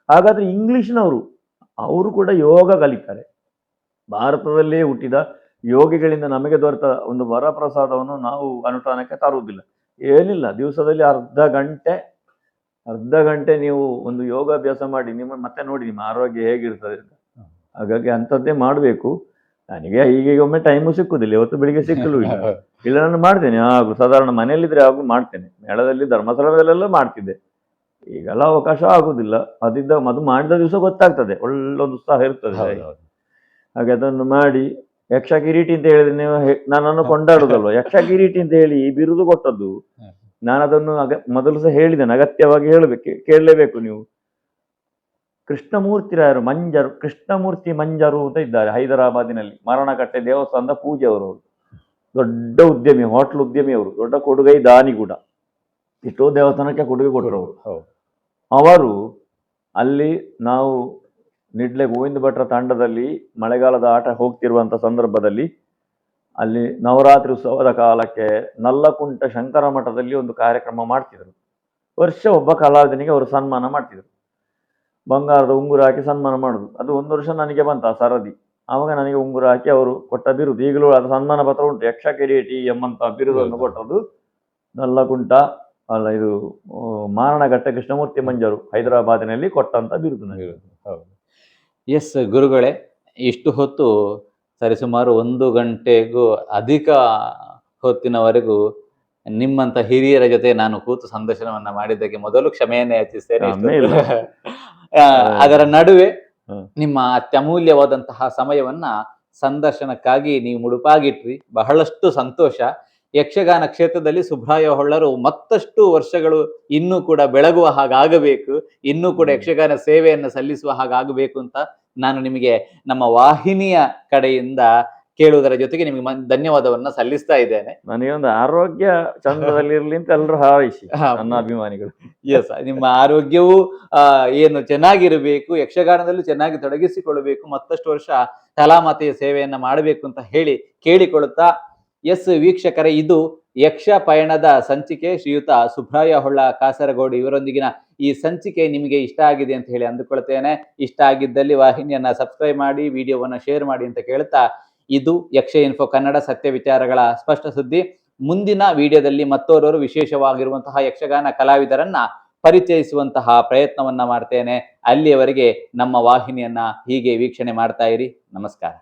ಹಾಗಾದ್ರೆ ಇಂಗ್ಲಿಷ್ನವರು ಅವರು ಕೂಡ ಯೋಗ ಕಲಿತಾರೆ. ಭಾರತದಲ್ಲೇ ಹುಟ್ಟಿದ ಯೋಗಿಗಳಿಂದ ನಮಗೆ ದೊರೆತ ಒಂದು ವರಪ್ರಸಾದವನ್ನು ನಾವು ಅನುಷ್ಠಾನಕ್ಕೆ ತರುವುದಿಲ್ಲ. ಏನಿಲ್ಲ, ದಿವಸದಲ್ಲಿ ಅರ್ಧ ಗಂಟೆ ನೀವು ಒಂದು ಯೋಗಾಭ್ಯಾಸ ಮಾಡಿ ನಿಮ್ಮ ಮತ್ತೆ ನೋಡಿ ನಿಮ್ಮ ಆರೋಗ್ಯ ಹೇಗಿರ್ತದೆ ಅಂತ. ಹಾಗಾಗಿ ಅಂಥದ್ದೇ ಮಾಡಬೇಕು. ನನಗೆ ಹೀಗೆ ಒಮ್ಮೆ ಟೈಮು ಸಿಕ್ಕುದಿಲ್ಲ, ಇವತ್ತು ಬೆಳಿಗ್ಗೆ ಸಿಕ್ಕಲು ಇಲ್ಲ ನಾನು ಮಾಡ್ತೇನೆ. ಹಾಗೂ ಸಾಧಾರಣ ಮನೆಯಲ್ಲಿದ್ರೆ ಹಾಗೂ ಮಾಡ್ತೇನೆ. ಮೇಳದಲ್ಲಿ ಧರ್ಮಸ್ಥಳದಲ್ಲೆಲ್ಲ ಮಾಡ್ತಿದ್ದೆ. ಈಗೆಲ್ಲ ಅವಕಾಶ ಆಗುದಿಲ್ಲ. ಅದು ಮಾಡಿದ ದಿವಸ ಗೊತ್ತಾಗ್ತದೆ, ಒಳ್ಳೊಂದು ಉತ್ಸಾಹ ಇರ್ತದೆ. ಹಾಗೆ ಅದನ್ನು ಮಾಡಿ ಯಕ್ಷ ಕಿರೀಟಿ ಅಂತ ಹೇಳಿದ್ರೆ ನೀವು ನನ್ನನ್ನು ಕೊಂಡಾಡುದಲ್ವ. ಯಕ್ಷ ಕಿರೀಟಿ ಅಂತ ಹೇಳಿ ಬಿರುದು ಕೊಟ್ಟದ್ದು ನಾನು ಅದನ್ನು ಮೊದಲು ಸಹ ಹೇಳಿದ್ದೇನೆ, ಅಗತ್ಯವಾಗಿ ಕೇಳಲೇಬೇಕು ನೀವು. ಕೃಷ್ಣಮೂರ್ತಿರಾಯರು ಕೃಷ್ಣಮೂರ್ತಿ ಮಂಜರು ಅಂತ ಇದ್ದಾರೆ ಹೈದರಾಬಾದಿನಲ್ಲಿ, ಮರಣಕಟ್ಟೆ ದೇವಸ್ಥಾನದ ಪೂಜೆ ಅವರು. ದೊಡ್ಡ ಉದ್ಯಮಿ, ಹೋಟ್ಲ್ ಉದ್ಯಮಿ ಅವರು, ದೊಡ್ಡ ಕೊಡುಗೈ ದಾನಿ ಕೂಡ. ಎಷ್ಟೋ ದೇವಸ್ಥಾನಕ್ಕೆ ಕೊಡುಗೆ ಕೊಟ್ಟರು ಅವರು. ಅಲ್ಲಿ ನಾವು ನಿಡ್ಲೆ ಗೋವಿಂದ ಭಟ್ರ ತಂಡದಲ್ಲಿ ಮಳೆಗಾಲದ ಆಟ ಹೋಗ್ತಿರುವಂಥ ಸಂದರ್ಭದಲ್ಲಿ ಅಲ್ಲಿ ನವರಾತ್ರಿ ಉತ್ಸವದ ಕಾಲಕ್ಕೆ ನಲ್ಲಕುಂಟ ಶಂಕರ ಮಠದಲ್ಲಿ ಒಂದು ಕಾರ್ಯಕ್ರಮ ಮಾಡ್ತಿದ್ರು. ವರ್ಷ ಒಬ್ಬ ಕಲಾವಿದನಿಗೆ ಅವರು ಸನ್ಮಾನ ಮಾಡ್ತಿದ್ರು. ಬಂಗಾರದ ಉಂಗುರ ಹಾಕಿ ಸನ್ಮಾನ ಮಾಡುದು. ಅದು ಒಂದು ವರ್ಷ ನನಗೆ ಬಂತ ಸರದಿ. ಆವಾಗ ನನಗೆ ಉಂಗುರ ಹಾಕಿ ಅವರು ಕೊಟ್ಟ ಬಿರುದು ಈಗಲೂ ಅದು ಸನ್ಮಾನ ಪತ್ರ ಉಂಟು, ಯಕ್ಷ ಕಿರೀಟಿ ಎಂಬಂತ ಬಿರುದನ್ನು ಕೊಟ್ಟದ್ದು ನಲ್ಲಕುಂಟ ಅಲ್ಲ ಇದು ಮಾರಣಘಟ್ಟ ಕೃಷ್ಣಮೂರ್ತಿ ಮಂಜರು ಹೈದರಾಬಾದಿನಲ್ಲಿ ಕೊಟ್ಟಂತ ಬಿರುದು ನನಗೆ. ಎಸ್ ಗುರುಗಳೇ, ಇಷ್ಟು ಹೊತ್ತು ಸರಿಸುಮಾರು 1 ಗಂಟೆಗೂ ಅಧಿಕ ಹೊತ್ತಿನವರೆಗೂ ನಿಮ್ಮಂತ ಹಿರಿಯರ ಜೊತೆ ನಾನು ಕೂತು ಸಂದರ್ಶನವನ್ನ ಮಾಡಿದ್ದಕ್ಕೆ ಮೊದಲು ಕ್ಷಮೆಯನ್ನೇ ಯಾಚಿಸ್ತೇನೆ. ಅದರ ನಡುವೆ ನಿಮ್ಮ ಅತ್ಯಮೂಲ್ಯವಾದಂತಹ ಸಮಯವನ್ನ ಸಂದರ್ಶನಕ್ಕಾಗಿ ನೀವು ಮುಡುಪಾಗಿಟ್ರಿ, ಬಹಳಷ್ಟು ಸಂತೋಷ. ಯಕ್ಷಗಾನ ಕ್ಷೇತ್ರದಲ್ಲಿ ಸುಬ್ರಾಯ ಹೊಳ್ಳರು ಮತ್ತಷ್ಟು ವರ್ಷಗಳು ಇನ್ನೂ ಕೂಡ ಬೆಳಗುವ ಹಾಗಾಗಬೇಕು, ಇನ್ನೂ ಕೂಡ ಯಕ್ಷಗಾನ ಸೇವೆಯನ್ನು ಸಲ್ಲಿಸುವ ಹಾಗಾಗಬೇಕು ಅಂತ ನಾನು ನಿಮಗೆ ನಮ್ಮ ವಾಹಿನಿಯ ಕಡೆಯಿಂದ ಕೇಳುವುದರ ಜೊತೆಗೆ ನಿಮಗೆ ಧನ್ಯವಾದವನ್ನ ಸಲ್ಲಿಸ್ತಾ ಇದ್ದೇನೆ. ನನಗೆ ಒಂದು ಆರೋಗ್ಯ ಚಂದದಲ್ಲಿರ್ಲಿ ಅಂತ ಎಲ್ಲರೂ ಹಾರೈಸಿ ನನ್ನ ಅಭಿಮಾನಿಗಳು. ಎಸ್, ನಿಮ್ಮ ಆರೋಗ್ಯವೂ ಏನು ಚೆನ್ನಾಗಿರಬೇಕು, ಯಕ್ಷಗಾನದಲ್ಲೂ ಚೆನ್ನಾಗಿ ತೊಡಗಿಸಿಕೊಳ್ಳಬೇಕು, ಮತ್ತಷ್ಟು ವರ್ಷ ಕಲಾಮಾತೆಯ ಸೇವೆಯನ್ನ ಮಾಡಬೇಕು ಅಂತ ಹೇಳಿ ಕೇಳಿಕೊಳ್ಳುತ್ತಾ, ಎಸ್ ವೀಕ್ಷಕರೇ, ಇದು ಯಕ್ಷ ಪಯಣದ ಸಂಚಿಕೆ. ಶ್ರೀಯುತ ಸುಬ್ರಾಯ ಹೊಳ್ಳ ಕಾಸರಗೋಡು ಇವರೊಂದಿಗಿನ ಈ ಸಂಚಿಕೆ ನಿಮಗೆ ಇಷ್ಟ ಆಗಿದೆ ಅಂತ ಹೇಳಿ ಅಂದುಕೊಳ್ತೇನೆ. ಇಷ್ಟ ಆಗಿದ್ದಲ್ಲಿ ವಾಹಿನಿಯನ್ನ ಸಬ್ಸ್ಕ್ರೈಬ್ ಮಾಡಿ, ವಿಡಿಯೋವನ್ನ ಶೇರ್ ಮಾಡಿ ಅಂತ ಕೇಳ್ತಾ, ಇದು ಯಕ್ಷ ಇನ್ಫೋ ಕನ್ನಡ ಸತ್ಯ ವಿಚಾರಗಳ ಸ್ಪಷ್ಟ ಸುದ್ದಿ. ಮುಂದಿನ ವಿಡಿಯೋದಲ್ಲಿ ಮತ್ತೋರ್ವರು ವಿಶೇಷವಾಗಿರುವಂತಹ ಯಕ್ಷಗಾನ ಕಲಾವಿದರನ್ನ ಪರಿಚಯಿಸುವಂತಹ ಪ್ರಯತ್ನವನ್ನ ಮಾಡ್ತೇನೆ. ಅಲ್ಲಿಯವರೆಗೆ ನಮ್ಮ ವಾಹಿನಿಯನ್ನ ಹೀಗೆ ವೀಕ್ಷಣೆ ಮಾಡ್ತಾ ಇರಿ. ನಮಸ್ಕಾರ.